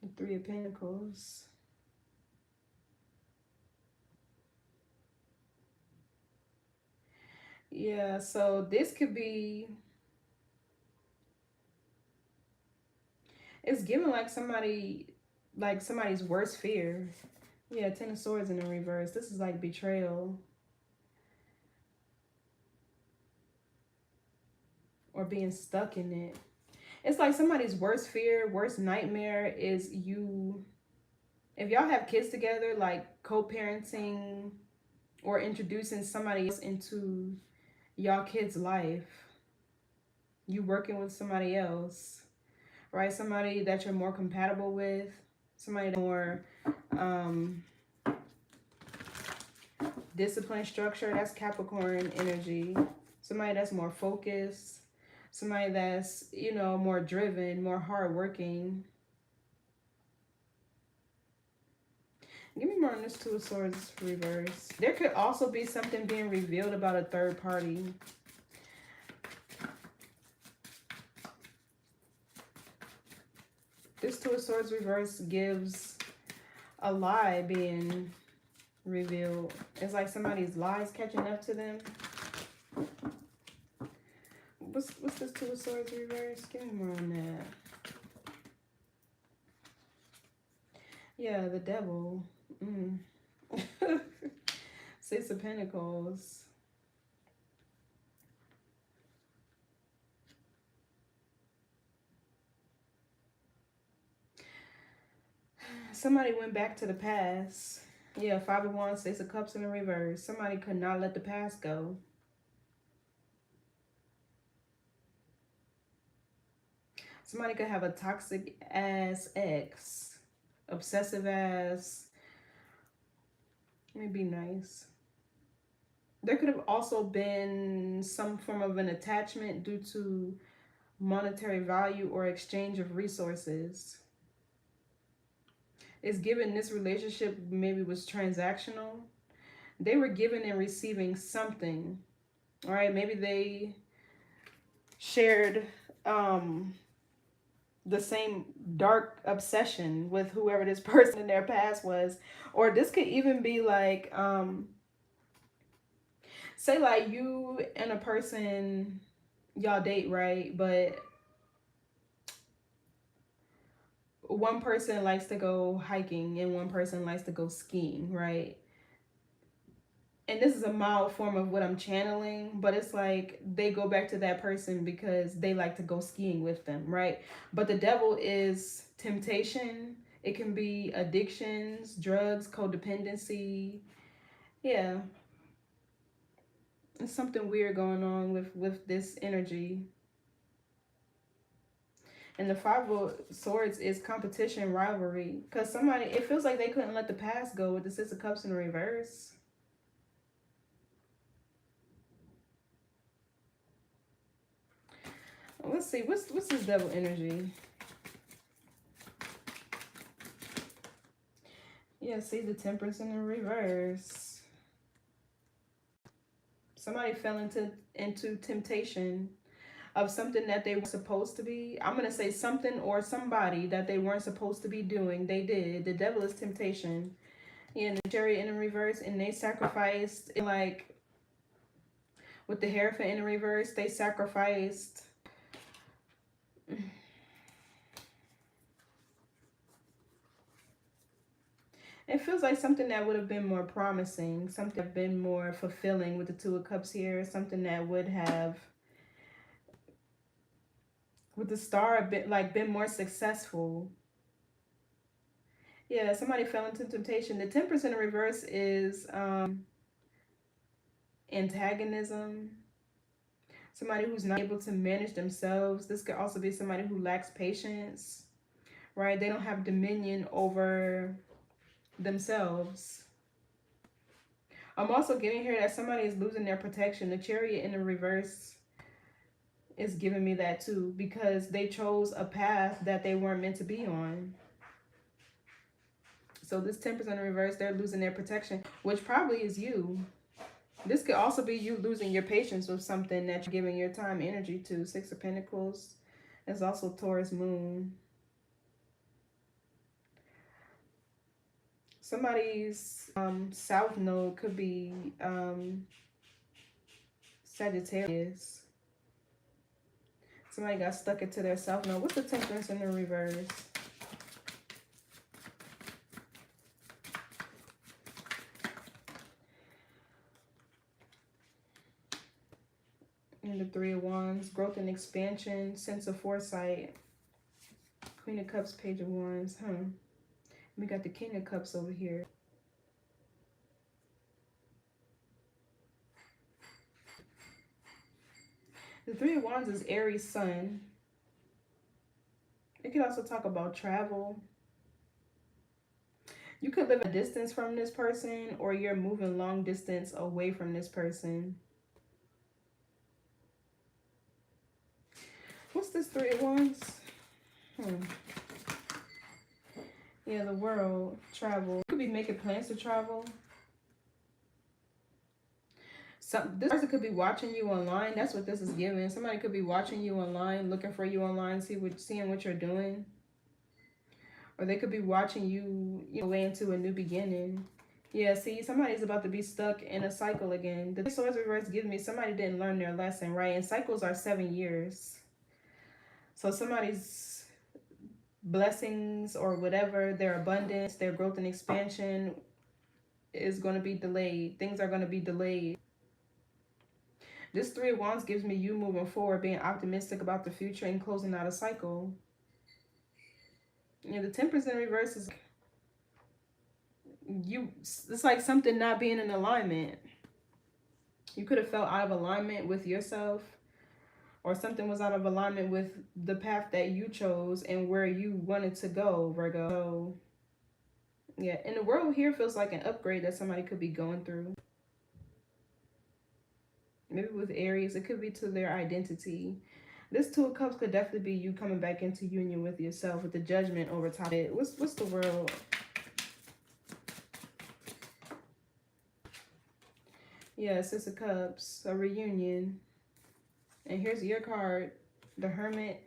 The Three of Pentacles. Yeah, so this could be, it's given like somebody's worst fear. Yeah, Ten of Swords in the reverse. This is like betrayal. Or being stuck in it. It's like somebody's worst fear, worst nightmare is you, if y'all have kids together, like co-parenting or introducing somebody else into y'all kid's life. You working with somebody else, right? Somebody that you're more compatible with, somebody that's more discipline, structure. That's Capricorn energy. Somebody that's more focused. Somebody that's, you know, more driven, more hardworking. Give me more on this Two of Swords reverse. There could also be something being revealed about a third party. This Two of Swords reverse gives a lie being revealed. It's like somebody's lies catching up to them. What's this Two of Swords reverse? Give me more on that. Yeah, the devil. Six of Pentacles. Somebody went back to the past. Yeah, Five of Wands, Six of Cups in the reverse. Somebody could not let the past go. Somebody could have a toxic ass ex. Obsessive ass. Let me be nice. There could have also been some form of an attachment due to monetary value or exchange of resources. It's given this relationship maybe was transactional. They were giving and receiving something. All right, maybe they shared the same dark obsession with whoever this person in their past was. Or this could even be like say like you and a person, y'all date, right? But one person likes to go hiking and one person likes to go skiing, right? And this is a mild form of what I'm channeling, but it's like they go back to that person because they like to go skiing with them, right? But the devil is temptation. It can be addictions, drugs, codependency. Yeah. There's something weird going on with this energy. And the Five of Swords is competition, rivalry. Because somebody, it feels like they couldn't let the past go with the Six of Cups in reverse. Let's see, what's this devil energy? Yeah, see the Temperance in the reverse. Somebody fell into temptation of something that they were supposed to be. I'm going to say something or somebody that they weren't supposed to be doing. They did. The devil is temptation. Yeah, and the Chariot in the reverse, and they sacrificed, like, with the Hierophant in the reverse, they sacrificed. It feels like something that would have been more promising, something that would have been more fulfilling with the Two of Cups here, something that would have, with the Star, been more successful. Yeah, somebody fell into temptation. The Temperance in the reverse is antagonism. Somebody who's not able to manage themselves. This could also be somebody who lacks patience, right? They don't have dominion over themselves. I'm also getting here that somebody is losing their protection. The Chariot in the reverse is giving me that too, because they chose a path that they weren't meant to be on. So this Temperance in the reverse, they're losing their protection, which probably is you. This could also be you losing your patience with something that you're giving your time, energy to. Six of Pentacles. There's also Taurus moon. Somebody's south node could be Sagittarius. Somebody got stuck into their south node. What's the Temperance in the reverse? And the Three of Wands, growth and expansion, sense of foresight. Queen of Cups, Page of Wands, We got the King of Cups over here. The Three of Wands is Aries Sun. It could also talk about travel. You could live a distance from this person, or you're moving long distance away from this person. What's this Three of Wands? Yeah, the world, travel. You could be making plans to travel. This person could be watching you online. That's what this is giving. Somebody could be watching you online, looking for you online, seeing what you're doing. Or they could be watching you, way into a new beginning. Yeah, see, somebody's about to be stuck in a cycle again. The Swords reverse gives me somebody didn't learn their lesson, right? And cycles are 7 years. So somebody's blessings or whatever, their abundance, their growth and expansion is going to be delayed. Things are going to be delayed. This Three of Wands gives me you moving forward, being optimistic about the future and closing out a cycle. The Temperance in reverse is it's like something not being in alignment. You could have felt out of alignment with yourself, or something was out of alignment with the path that you chose and where you wanted to go, Virgo. So, yeah, and the world here feels like an upgrade that somebody could be going through. Maybe with Aries, it could be to their identity. This Two of Cups could definitely be you coming back into union with yourself, with the Judgment over top of it. What's the world? Yeah, Six of Cups, a reunion. And here's your card, the Hermit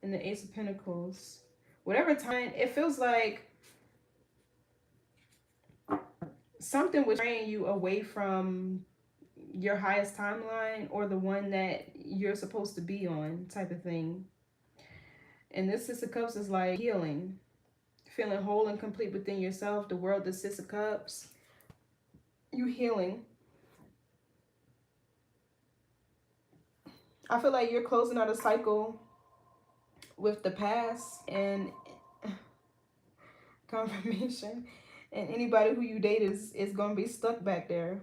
and the Ace of Pentacles. Whatever time, it feels like something was straying you away from your highest timeline, or the one that you're supposed to be on, type of thing. And this Six of Cups is like healing, feeling whole and complete within yourself. The world, the Six of Cups, you healing. I feel like you're closing out a cycle with the past and confirmation, and anybody who you date is going to be stuck back there.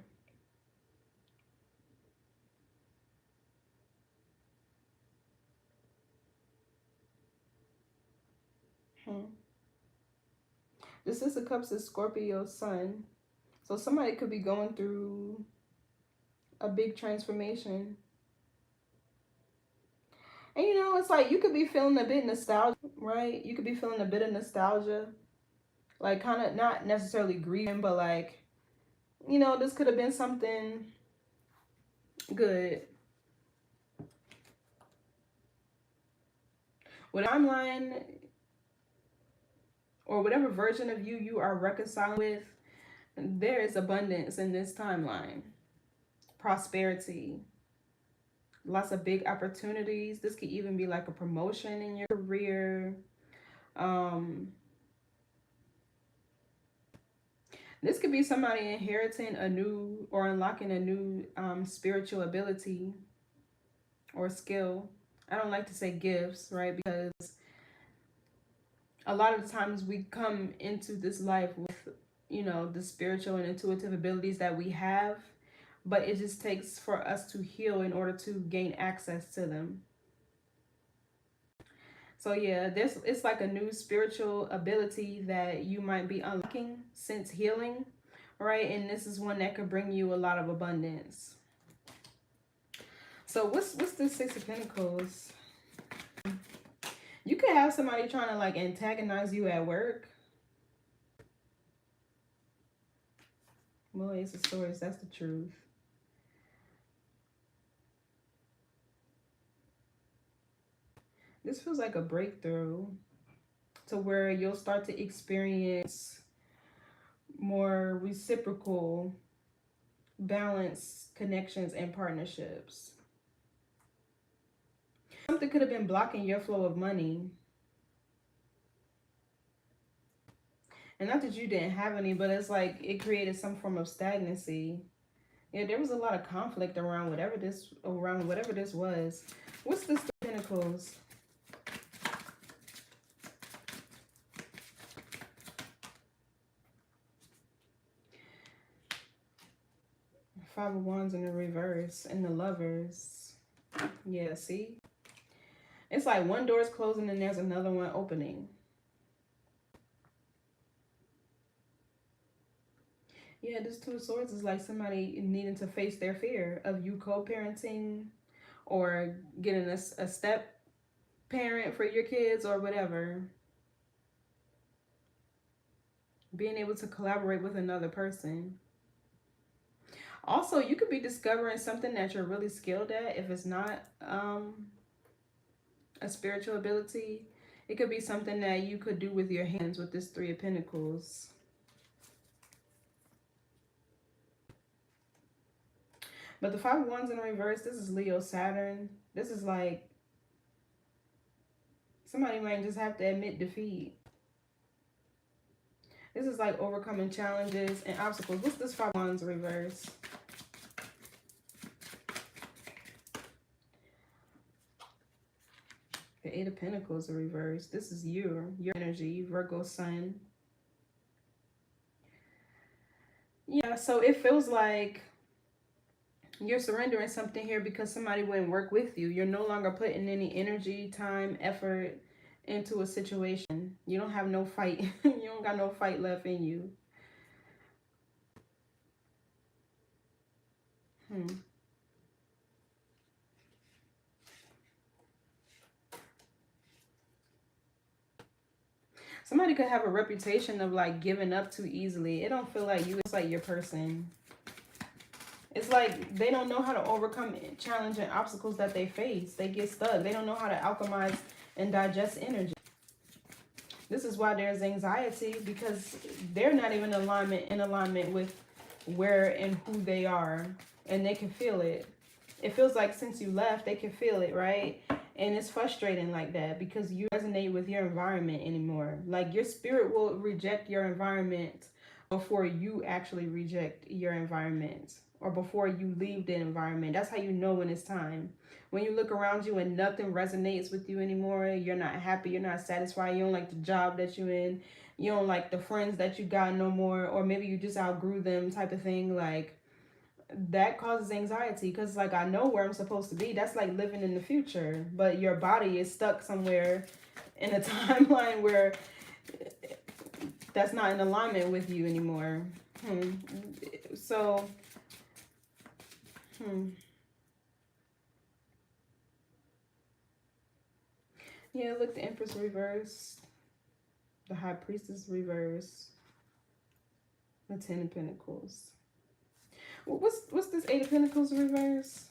This Six of Cups is Scorpio sun. So somebody could be going through a big transformation. And it's like you could be feeling a bit nostalgia, right? You could be feeling a bit of nostalgia. Like kind of not necessarily grieving, but like, this could have been something good. What timeline or whatever version of you are reconciling with, there is abundance in this timeline. Prosperity. Lots of big opportunities. This could even be like a promotion in your career. This could be somebody inheriting a new or unlocking a new spiritual ability or skill. I don't like to say gifts, right? Because a lot of the times we come into this life with, the spiritual and intuitive abilities that we have, but it just takes for us to heal in order to gain access to them. So yeah, it's like a new spiritual ability that you might be unlocking since healing, right? And this is one that could bring you a lot of abundance. So what's the Six of Pentacles? You could have somebody trying to like antagonize you at work. Well, Ace of Swords, that's the truth. This feels like a breakthrough to where you'll start to experience more reciprocal, balanced connections and partnerships. Something could have been blocking your flow of money. And not that you didn't have any, but it's like it created some form of stagnancy. Yeah, there was a lot of conflict around whatever this was. What's this Pentacles? Five of Wands in the reverse and the Lovers. Yeah, see? It's like one door is closing and there's another one opening. Yeah, this Two of Swords is like somebody needing to face their fear of you co-parenting or getting a step parent for your kids or whatever. Being able to collaborate with another person. Also, you could be discovering something that you're really skilled at. If it's not a spiritual ability, it could be something that you could do with your hands with this Three of Pentacles. But the Five of Wands in reverse, this is Leo Saturn. This is like Somebody might just have to admit defeat. This is like overcoming challenges and obstacles. What's this 5 of Wands reverse? The 8 of Pentacles reverse. This is your energy, Virgo sun. Yeah, so it feels like you're surrendering something here because somebody wouldn't work with you. You're no longer putting any energy, time, effort into a situation. You don't have no fight. You don't got no fight left in you. Somebody could have a reputation of like giving up too easily. It don't feel like you. It's like your person. It's like they don't know how to overcome challenging obstacles that they face. They get stuck. They don't know how to alchemize and digest energy. This is why there's anxiety, because they're not even in alignment with where and who they are. And they can feel it. It feels like since you left, they can feel it, right? And it's frustrating like that because you resonate with your environment anymore. Like your spirit will reject your environment before you actually reject your environment, or before you leave the environment. That's how you know when it's time. When you look around you and nothing resonates with you anymore, you're not happy, you're not satisfied, you don't like the job that you're in, you don't like the friends that you got no more, or maybe you just outgrew them type of thing, like that causes anxiety because like I know where I'm supposed to be. That's like living in the future, but your body is stuck somewhere in a timeline where that's not in alignment with you anymore. So yeah, look, the Empress reverse, the High Priestess reverse, the 10 of Pentacles. What's this 8 of Pentacles reverse?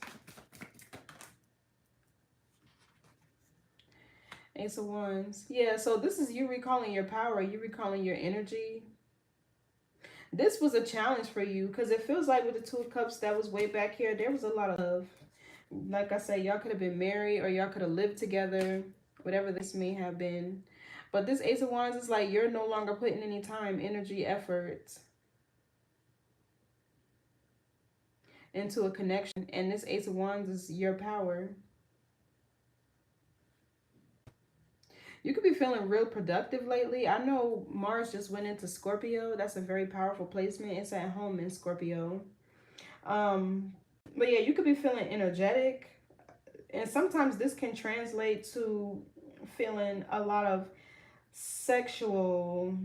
Ace of Wands. Yeah, so this is you recalling your power. You recalling your energy. This was a challenge for you because it feels like with the 2 of Cups that was way back here, there was a lot of love. Like I said, y'all could have been married or y'all could have lived together, whatever this may have been. But this Ace of Wands is like you're no longer putting any time, energy, effort into a connection. And this Ace of Wands is your power. You could be feeling real productive lately. I know Mars just went into Scorpio. That's a very powerful placement. It's at home in Scorpio. But yeah, you could be feeling energetic. And sometimes this can translate to feeling a lot of sexual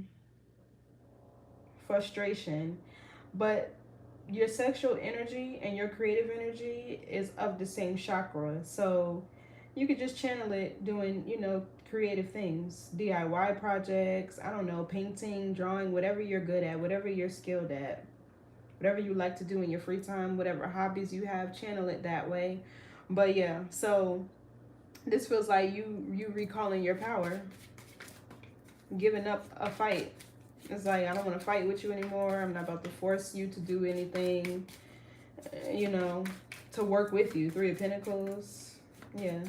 frustration. But your sexual energy and your creative energy is of the same chakra. So you could just channel it doing, you know, creative things, DIY projects, I don't know, painting, drawing, whatever you're good at, whatever you're skilled at, whatever you like to do in your free time, whatever hobbies you have, channel it that way. But yeah, so this feels like you recalling your power, giving up a fight. It's like, I don't want to fight with you anymore. I'm not about to force you to do anything, you know, to work with you. 3 of Pentacles. Yeah.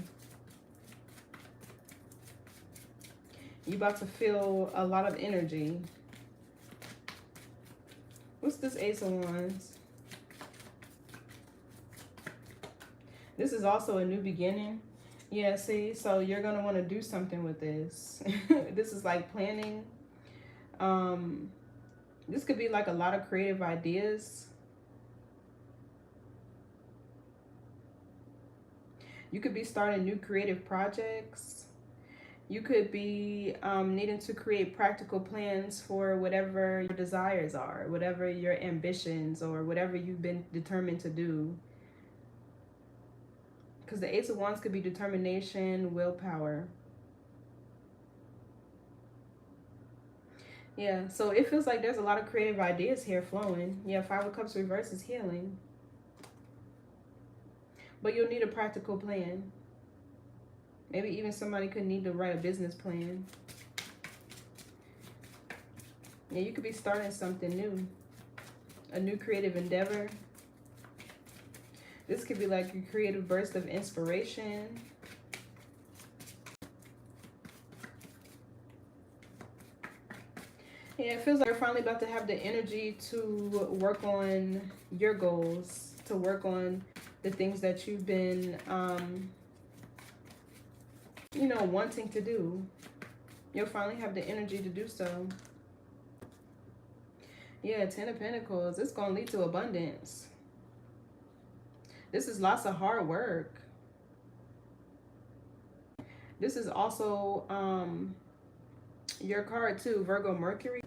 You're about to feel a lot of energy. What's this Ace of Wands? This is also a new beginning. Yeah, see, so you're going to want to do something with this. This is like planning. This could be like a lot of creative ideas. You could be starting new creative projects. You could be needing to create practical plans for whatever your desires are, whatever your ambitions, or whatever you've been determined to do. Because the Ace of Wands could be determination, willpower. Yeah, so it feels like there's a lot of creative ideas here flowing. Yeah, 5 of Cups reverse is healing. But you'll need a practical plan. Maybe even somebody could need to write a business plan. Yeah, you could be starting something new. A new creative endeavor. This could be like a creative burst of inspiration. Yeah, it feels like you're finally about to have the energy to work on your goals, to work on the things that you've been, you know, wanting to do. You'll finally have the energy to do so. Yeah, 10 of Pentacles. It's going to lead to abundance. This is lots of hard work. This is also your card too, Virgo Mercury.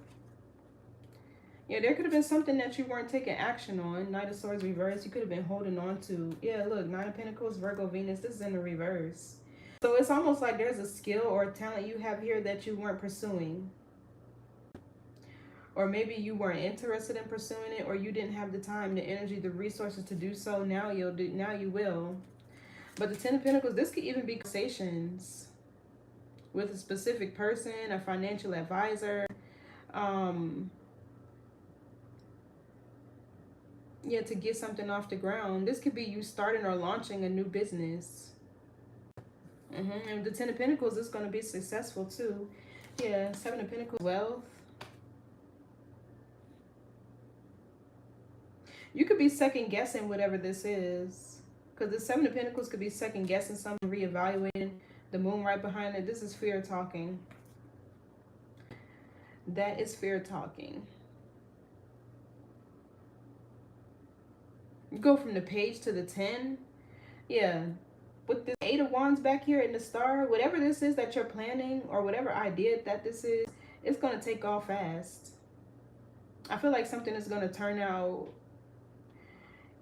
Yeah, there could have been something that you weren't taking action on. Knight of Swords reverse. You could have been holding on to. Yeah, look, Nine of Pentacles, Virgo Venus. This is in the reverse. So it's almost like there's a skill or a talent you have here that you weren't pursuing. Or maybe you weren't interested in pursuing it, or you didn't have the time, the energy, the resources to do so. Now you'll do. Now you will. But the 10 of Pentacles, this could even be conversations with a specific person, a financial advisor. Yeah, to get something off the ground. This could be you starting or launching a new business. And the 10 of Pentacles is going to be successful too. Yeah, 7 of Pentacles, wealth. You could be second guessing whatever this is. Because the 7 of Pentacles could be second guessing something, reevaluating. The moon right behind it. This is fear talking. That is fear talking. You go from the page to the 10. Yeah. With this 8 of Wands back here in the star, whatever this is that you're planning or whatever idea that this is, it's going to take off fast. I feel like something is going to turn out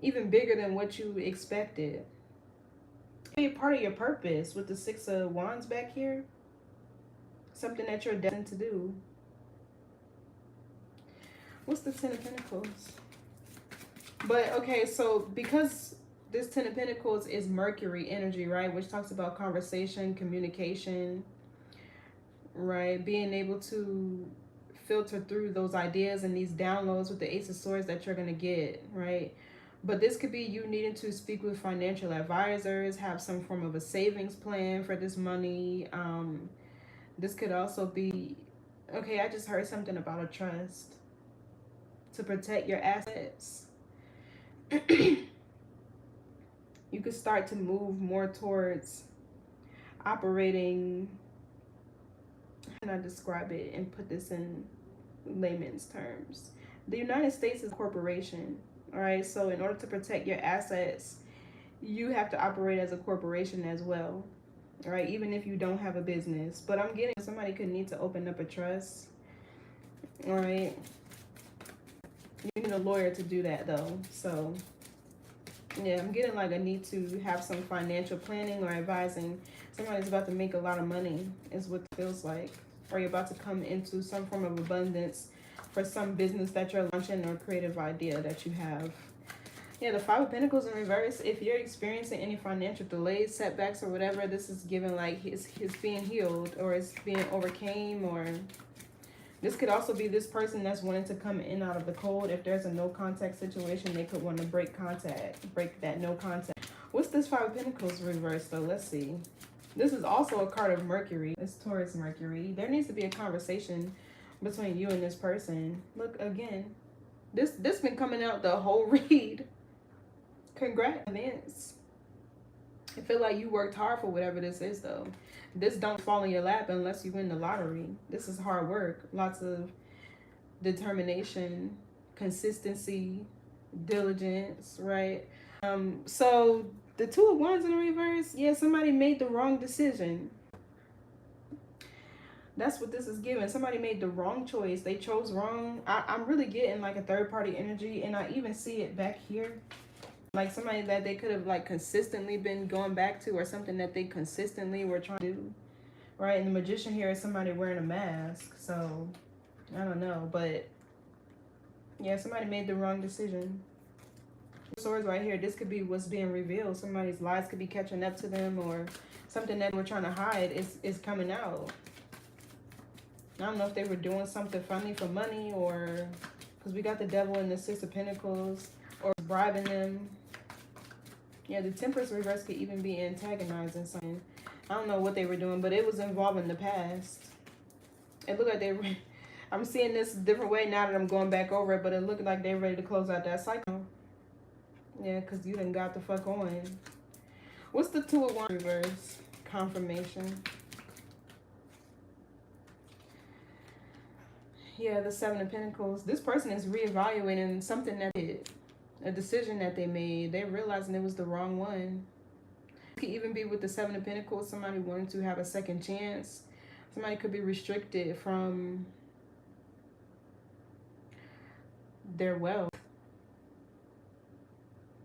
even bigger than what you expected. Be a part of your purpose with the 6 of Wands back here. Something that you're destined to do. What's the 10 of Pentacles? But, okay, so because this 10 of Pentacles is Mercury energy, right? Which talks about conversation, communication, right? Being able to filter through those ideas and these downloads with the Ace of Swords that you're going to get, right? But this could be you needing to speak with financial advisors, have some form of a savings plan for this money. This could also be, okay, I just heard something about a trust to protect your assets. You could start to move more towards operating, how can I describe it and put this in layman's terms? The United States is a corporation, all right? So in order to protect your assets, you have to operate as a corporation as well, all right? Even if you don't have a business. But I'm getting somebody could need to open up a trust, all right? You need a lawyer to do that though, so yeah, I'm getting like a need to have some financial planning or advising. Somebody's about to make a lot of money is what it feels like. Or you're about to come into some form of abundance for some business that you're launching or creative idea that you have. Yeah, the 5 of Pentacles in reverse. If you're experiencing any financial delays, setbacks, or whatever, this is given like it's being healed or it's being overcame. Or this could also be this person that's wanting to come in out of the cold. If there's a no contact situation, they could want to break contact, break that no contact. What's this 5 of Pentacles reverse though? Let's see. This is also a card of Mercury. It's Taurus Mercury. There needs to be a conversation between you and this person. Look again. This been coming out the whole read. Congrats, Vince. I feel like you worked hard for whatever this is though. This don't fall in your lap unless you win the lottery. This is hard work. Lots of determination, consistency, diligence, right? So the 2 of Wands in the reverse, yeah, somebody made the wrong decision. That's what this is giving. Somebody made the wrong choice. They chose wrong. I'm really getting like a third party energy, and I even see it back here. Like somebody that they could have like consistently been going back to, or something that they consistently were trying to do, right? And the Magician here is somebody wearing a mask. So I don't know, but yeah, somebody made the wrong decision. Swords right here, this could be what's being revealed. Somebody's lies could be catching up to them, or something that we're trying to hide is coming out. I don't know if they were doing something funny for money, or because we got the Devil and the 6 of Pentacles, or bribing them. Yeah, the Temperance reverse could even be antagonizing something. I don't know what they were doing, but it was involving the past. It looked like they were, I'm seeing this a different way now that I'm going back over it, but it looked like they're ready to close out that cycle. Yeah, because you done got the fuck on. What's the Two of Wands reverse? Confirmation. Yeah, the Seven of Pentacles. This person is reevaluating something that they did, a decision that they made. They're realizing it was the wrong one. It could even be with the Seven of Pentacles, somebody wanting to have a second chance. Somebody could be restricted from their wealth.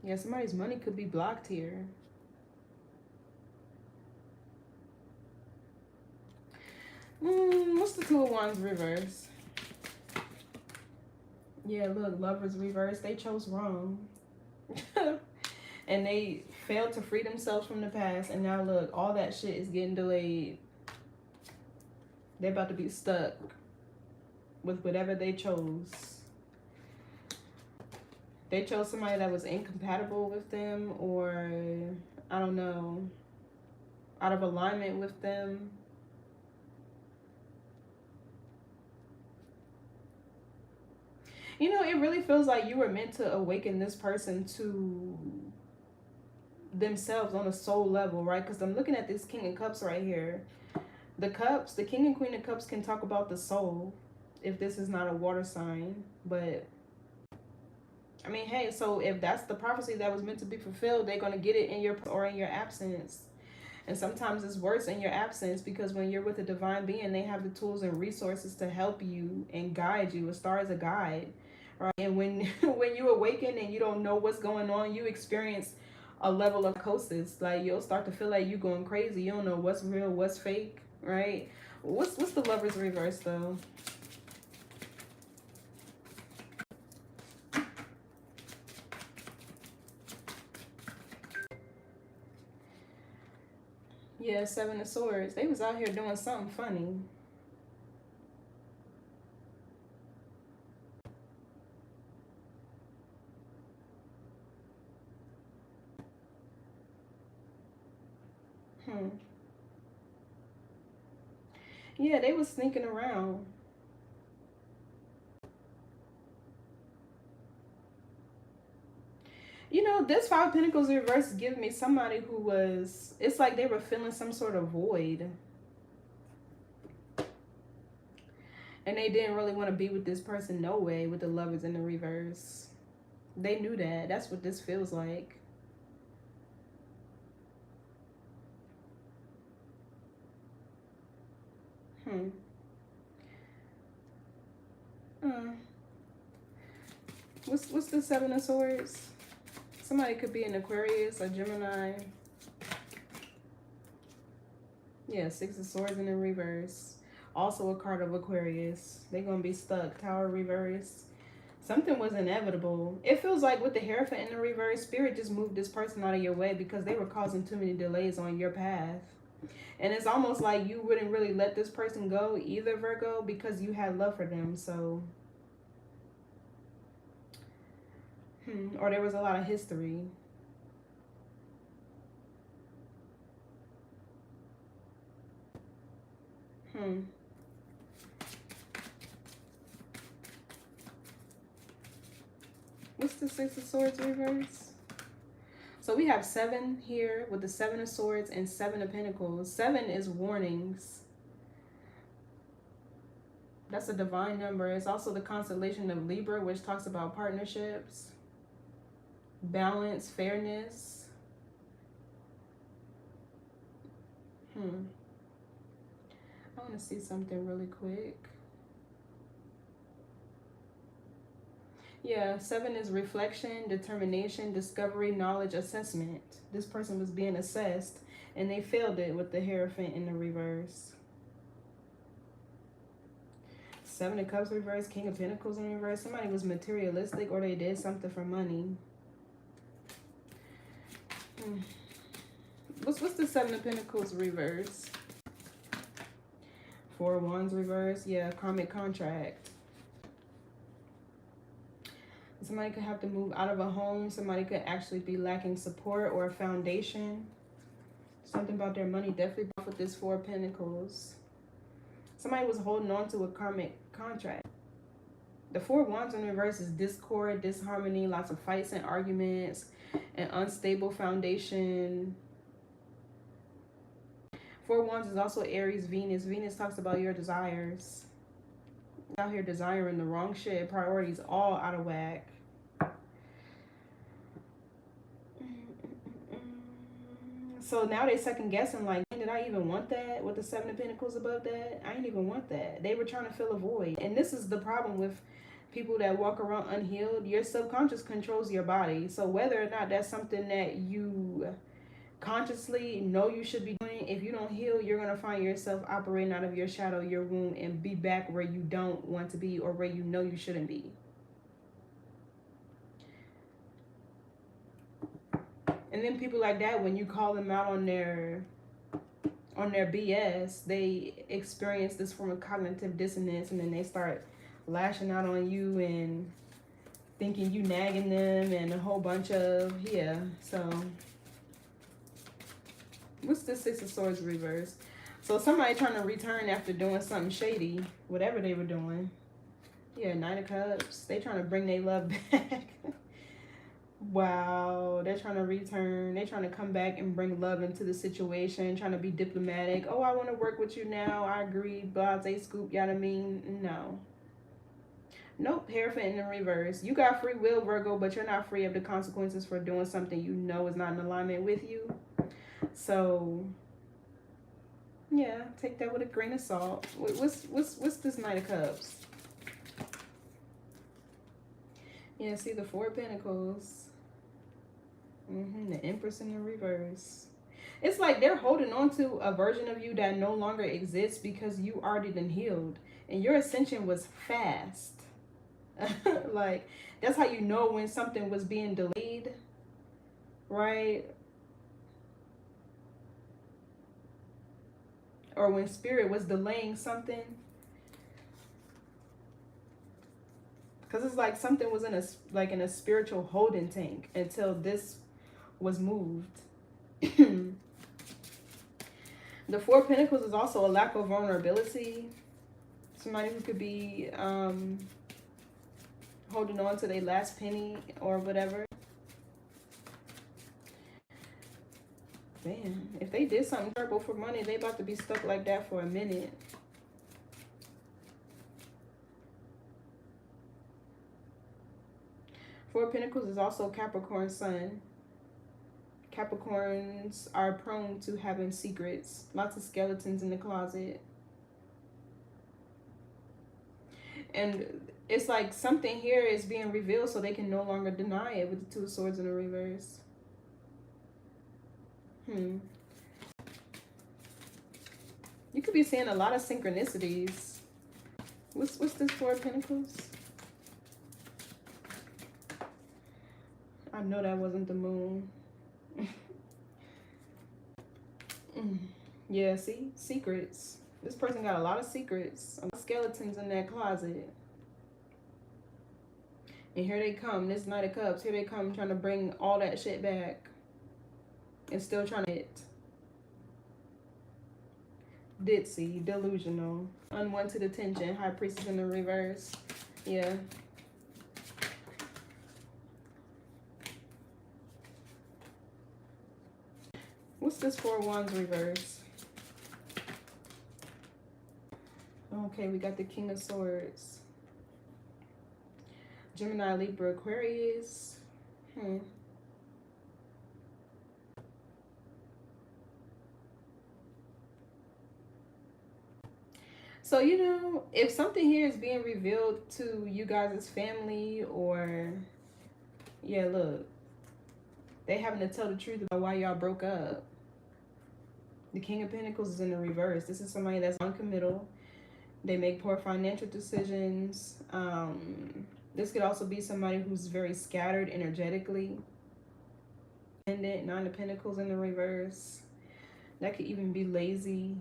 Yeah, somebody's money could be blocked here. What's the Two of Wands reverse? Yeah, look, Lovers reverse. They chose wrong. And they failed to free themselves from the past. And now look, all that shit is getting delayed. They're about to be stuck with whatever they chose. They chose somebody that was incompatible with them, or, I don't know, out of alignment with them. You know, it really feels like you were meant to awaken this person to themselves on a soul level, right? Because I'm looking at this King of Cups right here. The Cups, the King and Queen of Cups can talk about the soul if this is not a water sign. But, I mean, hey, so if that's the prophecy that was meant to be fulfilled, they're going to get it in your or in your absence. And sometimes it's worse in your absence, because when you're with a divine being, they have the tools and resources to help you and guide you. A star is a guide, right? And when you awaken and you don't know what's going on, you experience a level of psychosis. Like, you'll start to feel like you're going crazy. You don't know what's real, what's fake, right? What's the Lovers reverse though? Yeah, Seven of Swords. They was out here doing something funny. Yeah, they was sneaking around. You know, this Five of Pentacles reverse give me somebody who was, it's like they were feeling some sort of void. And they didn't really want to be with this person, no way, with the Lovers in the reverse. They knew that. That's what this feels like. What's the Seven of Swords? Somebody could be an Aquarius, a Gemini. Yeah, Six of Swords in the reverse. Also a card of Aquarius. They're going to be stuck. Tower reverse. Something was inevitable. It feels like with the Hierophant in the reverse, Spirit just moved this person out of your way because they were causing too many delays on your path. And it's almost like you wouldn't really let this person go either, Virgo, because you had love for them. So, or there was a lot of history. What's the Six of Swords reverse? So we have 7 here with the Seven of Swords and 7 of Pentacles. 7 is warnings. That's a divine number. It's also the constellation of Libra, which talks about partnerships, balance, fairness. I want to see something really quick. Yeah, 7 is reflection, determination, discovery, knowledge, assessment. This person was being assessed and they failed it with the Hierophant in the reverse. 7 of Cups reverse, King of Pentacles in reverse. Somebody was materialistic or they did something for money. What's the 7 of Pentacles reverse? 4 of Wands reverse. Yeah, karmic contract. Somebody could have to move out of a home. Somebody could actually be lacking support or a foundation. Something about their money definitely off with this 4 of Pentacles. Somebody was holding on to a karmic contract. The Four of Wands in reverse is discord, disharmony, lots of fights and arguments, an unstable foundation. Four of Wands is also Aries, Venus. Venus talks about your desires. Out here desiring the wrong shit, priorities all out of whack. So now they second guessing, like, did I even want that? With the Seven of Pentacles above that, I didn't even want that. They were trying to fill a void. And this is the problem with people that walk around unhealed. Your subconscious controls your body. So whether or not that's something that you consciously know you should be doing, if you don't heal, you're going to find yourself operating out of your shadow, your womb, and be back where you don't want to be or where you know you shouldn't be. And then people like that, when you call them out on their BS, they experience this form of cognitive dissonance, and then they start lashing out on you and thinking you nagging them and a whole bunch of, yeah. So what's the Six of Swords reverse? So somebody trying to return after doing something shady, whatever they were doing. Yeah, Knight of Cups. They trying to bring their love back. Wow, they're trying to return. They're trying to come back and bring love into the situation, trying to be diplomatic. Oh, I want to work with you now. I agree. Blase scoop, you know what I mean? No. Nope, Hierophant in the reverse. You got free will, Virgo, but you're not free of the consequences for doing something you know is not in alignment with you. So, yeah, take that with a grain of salt. What's this Knight of Cups? Yeah, see the Four of Pentacles. The Empress in the reverse. It's like they're holding on to a version of you that no longer exists because you already been healed. And your ascension was fast. Like, that's how you know when something was being delayed. Right? Or when spirit was delaying something. Because it's like something was in a spiritual holding tank until this was moved. The Four of Pentacles is also a lack of vulnerability. Somebody who could be holding on to their last penny or whatever. Man, if they did something terrible for money, they about to be stuck like that for a minute. Four of Pentacles is also Capricorn Sun. Capricorns are prone to having secrets. Lots of skeletons in the closet. And it's like something here is being revealed so they can no longer deny it with the Two of Swords in the reverse. You could be seeing a lot of synchronicities. What's this Four of Pentacles? I know that wasn't the moon. Yeah, see? Secrets. This person got a lot of secrets. Skeletons in that closet. And here they come. This Knight of Cups. Here they come trying to bring all that shit back. And still trying to hit. Ditzy. Delusional. Unwanted attention. High Priestess in the reverse. Yeah. What's this Four of Wands reverse? Okay, we got the King of Swords. Gemini, Libra, Aquarius. So, you know, if something here is being revealed to you guys' family or, yeah, look, they having to tell the truth about why y'all broke up. The King of Pentacles is in the reverse. This is somebody that's non-committal. They make poor financial decisions. This could also be somebody who's very scattered energetically. Nine of Pentacles in the reverse. That could even be lazy.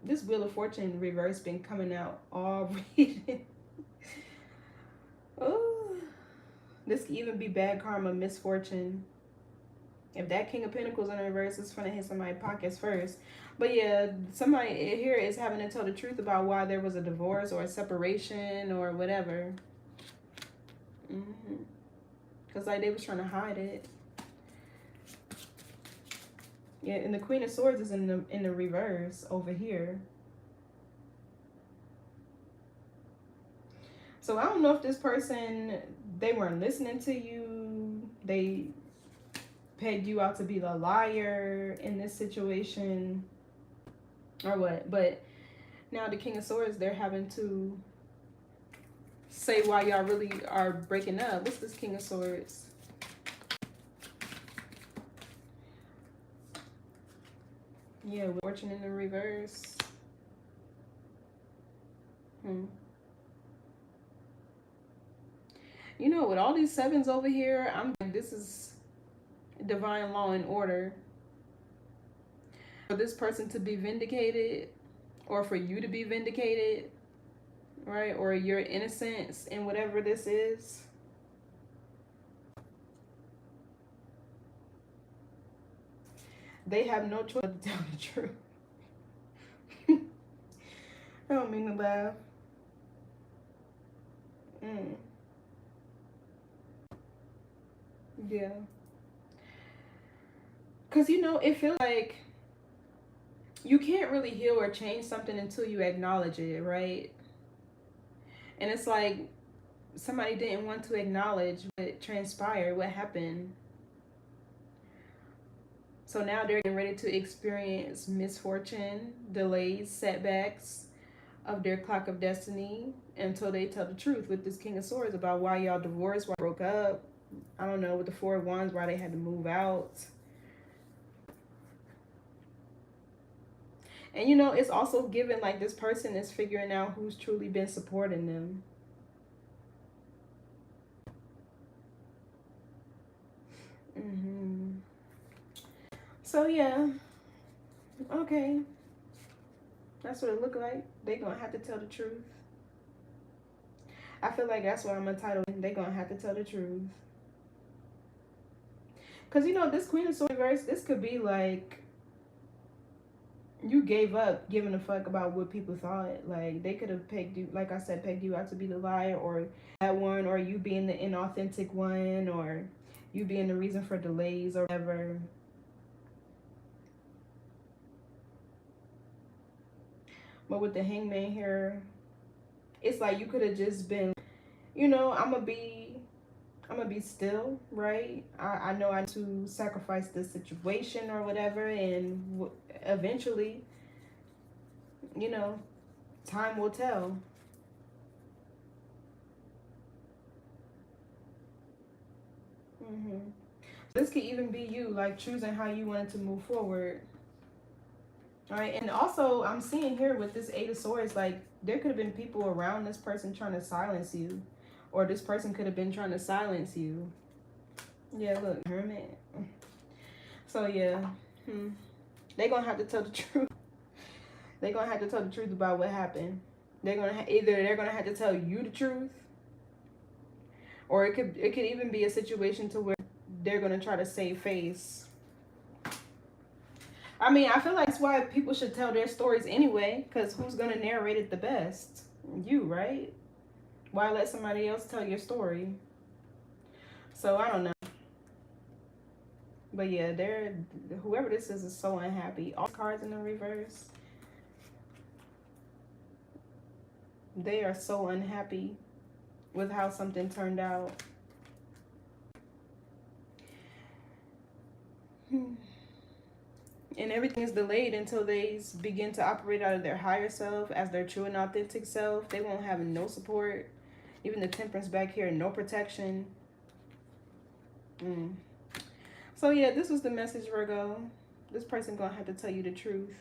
This Wheel of Fortune reverse been coming out all reading. Oh, this could even be bad karma, misfortune. If that King of Pentacles in reverse, is gonna hit somebody's pockets first. But yeah, somebody here is having to tell the truth about why there was a divorce or a separation or whatever. Because like they was trying to hide it. Yeah, and the Queen of Swords is in the reverse over here. So I don't know if this person, they weren't listening to you. They pegged you out to be the liar in this situation or what. But now the King of Swords, they're having to say why y'all really are breaking up. What's this King of Swords? Yeah, fortune in the reverse. You know, with all these sevens over here, I'm like, this is divine law and order. For this person to be vindicated, or for you to be vindicated, right? Or your innocence in whatever this is. They have no choice but to tell the truth. I don't mean to laugh. Yeah. Because, you know, it feels like you can't really heal or change something until you acknowledge it, right? And it's like somebody didn't want to acknowledge what transpired, what happened. So now they're getting ready to experience misfortune, delays, setbacks of their clock of destiny until they tell the truth with this King of Swords about why y'all divorced, why broke up. I don't know, with the Four of Wands, why they had to move out. And you know, it's also given like this person is figuring out who's truly been supporting them. So yeah, okay, that's what it looked like. They gonna have to tell the truth. I feel like that's what I'm entitled. They gonna have to tell the truth. Because you know, this Queen of Swords reverse, this could be like you gave up giving a fuck about what people thought. Like they could have pegged you, like I said, pegged you out to be the liar, or that one, or you being the inauthentic one, or you being the reason for delays or whatever. But with the Hangman here, it's like you could have just been, you know, I'm gonna be still, right? I know I need to sacrifice this situation or whatever, and eventually, you know, time will tell. This could even be you, like choosing how you wanted to move forward. All right, and also I'm seeing here with this Eight of Swords, like there could have been people around this person trying to silence you, or this person could have been trying to silence you. Yeah, look, Hermit. So yeah, they're gonna have to tell the truth. They're gonna have to tell the truth about what happened. They're gonna either they're gonna have to tell you the truth, or it could even be a situation to where they're gonna try to save face. I mean, I feel like that's why people should tell their stories anyway, because who's going to narrate it the best? You, right? Why let somebody else tell your story? So, I don't know. But yeah, whoever this is so unhappy. All cards in the reverse. They are so unhappy with how something turned out. And everything is delayed until they begin to operate out of their higher self as their true and authentic self. They won't have no support. Even the Temperance back here, no protection. So yeah, this was the message, Virgo. This person gonna have to tell you the truth.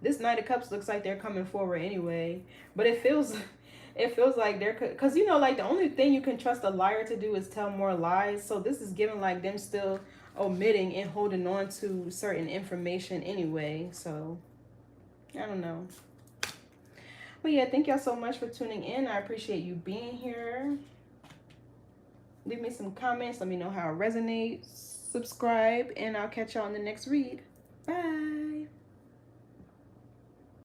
This Knight of Cups looks like they're coming forward anyway. But it feels like they're, because you know, like the only thing you can trust a liar to do is tell more lies. So this is giving like them still omitting and holding on to certain information anyway. So I don't know. But yeah, thank y'all so much for tuning in. I appreciate you being here. Leave me some comments. Let me know how it resonates. subscribe, and I'll catch y'all in the next read. Bye.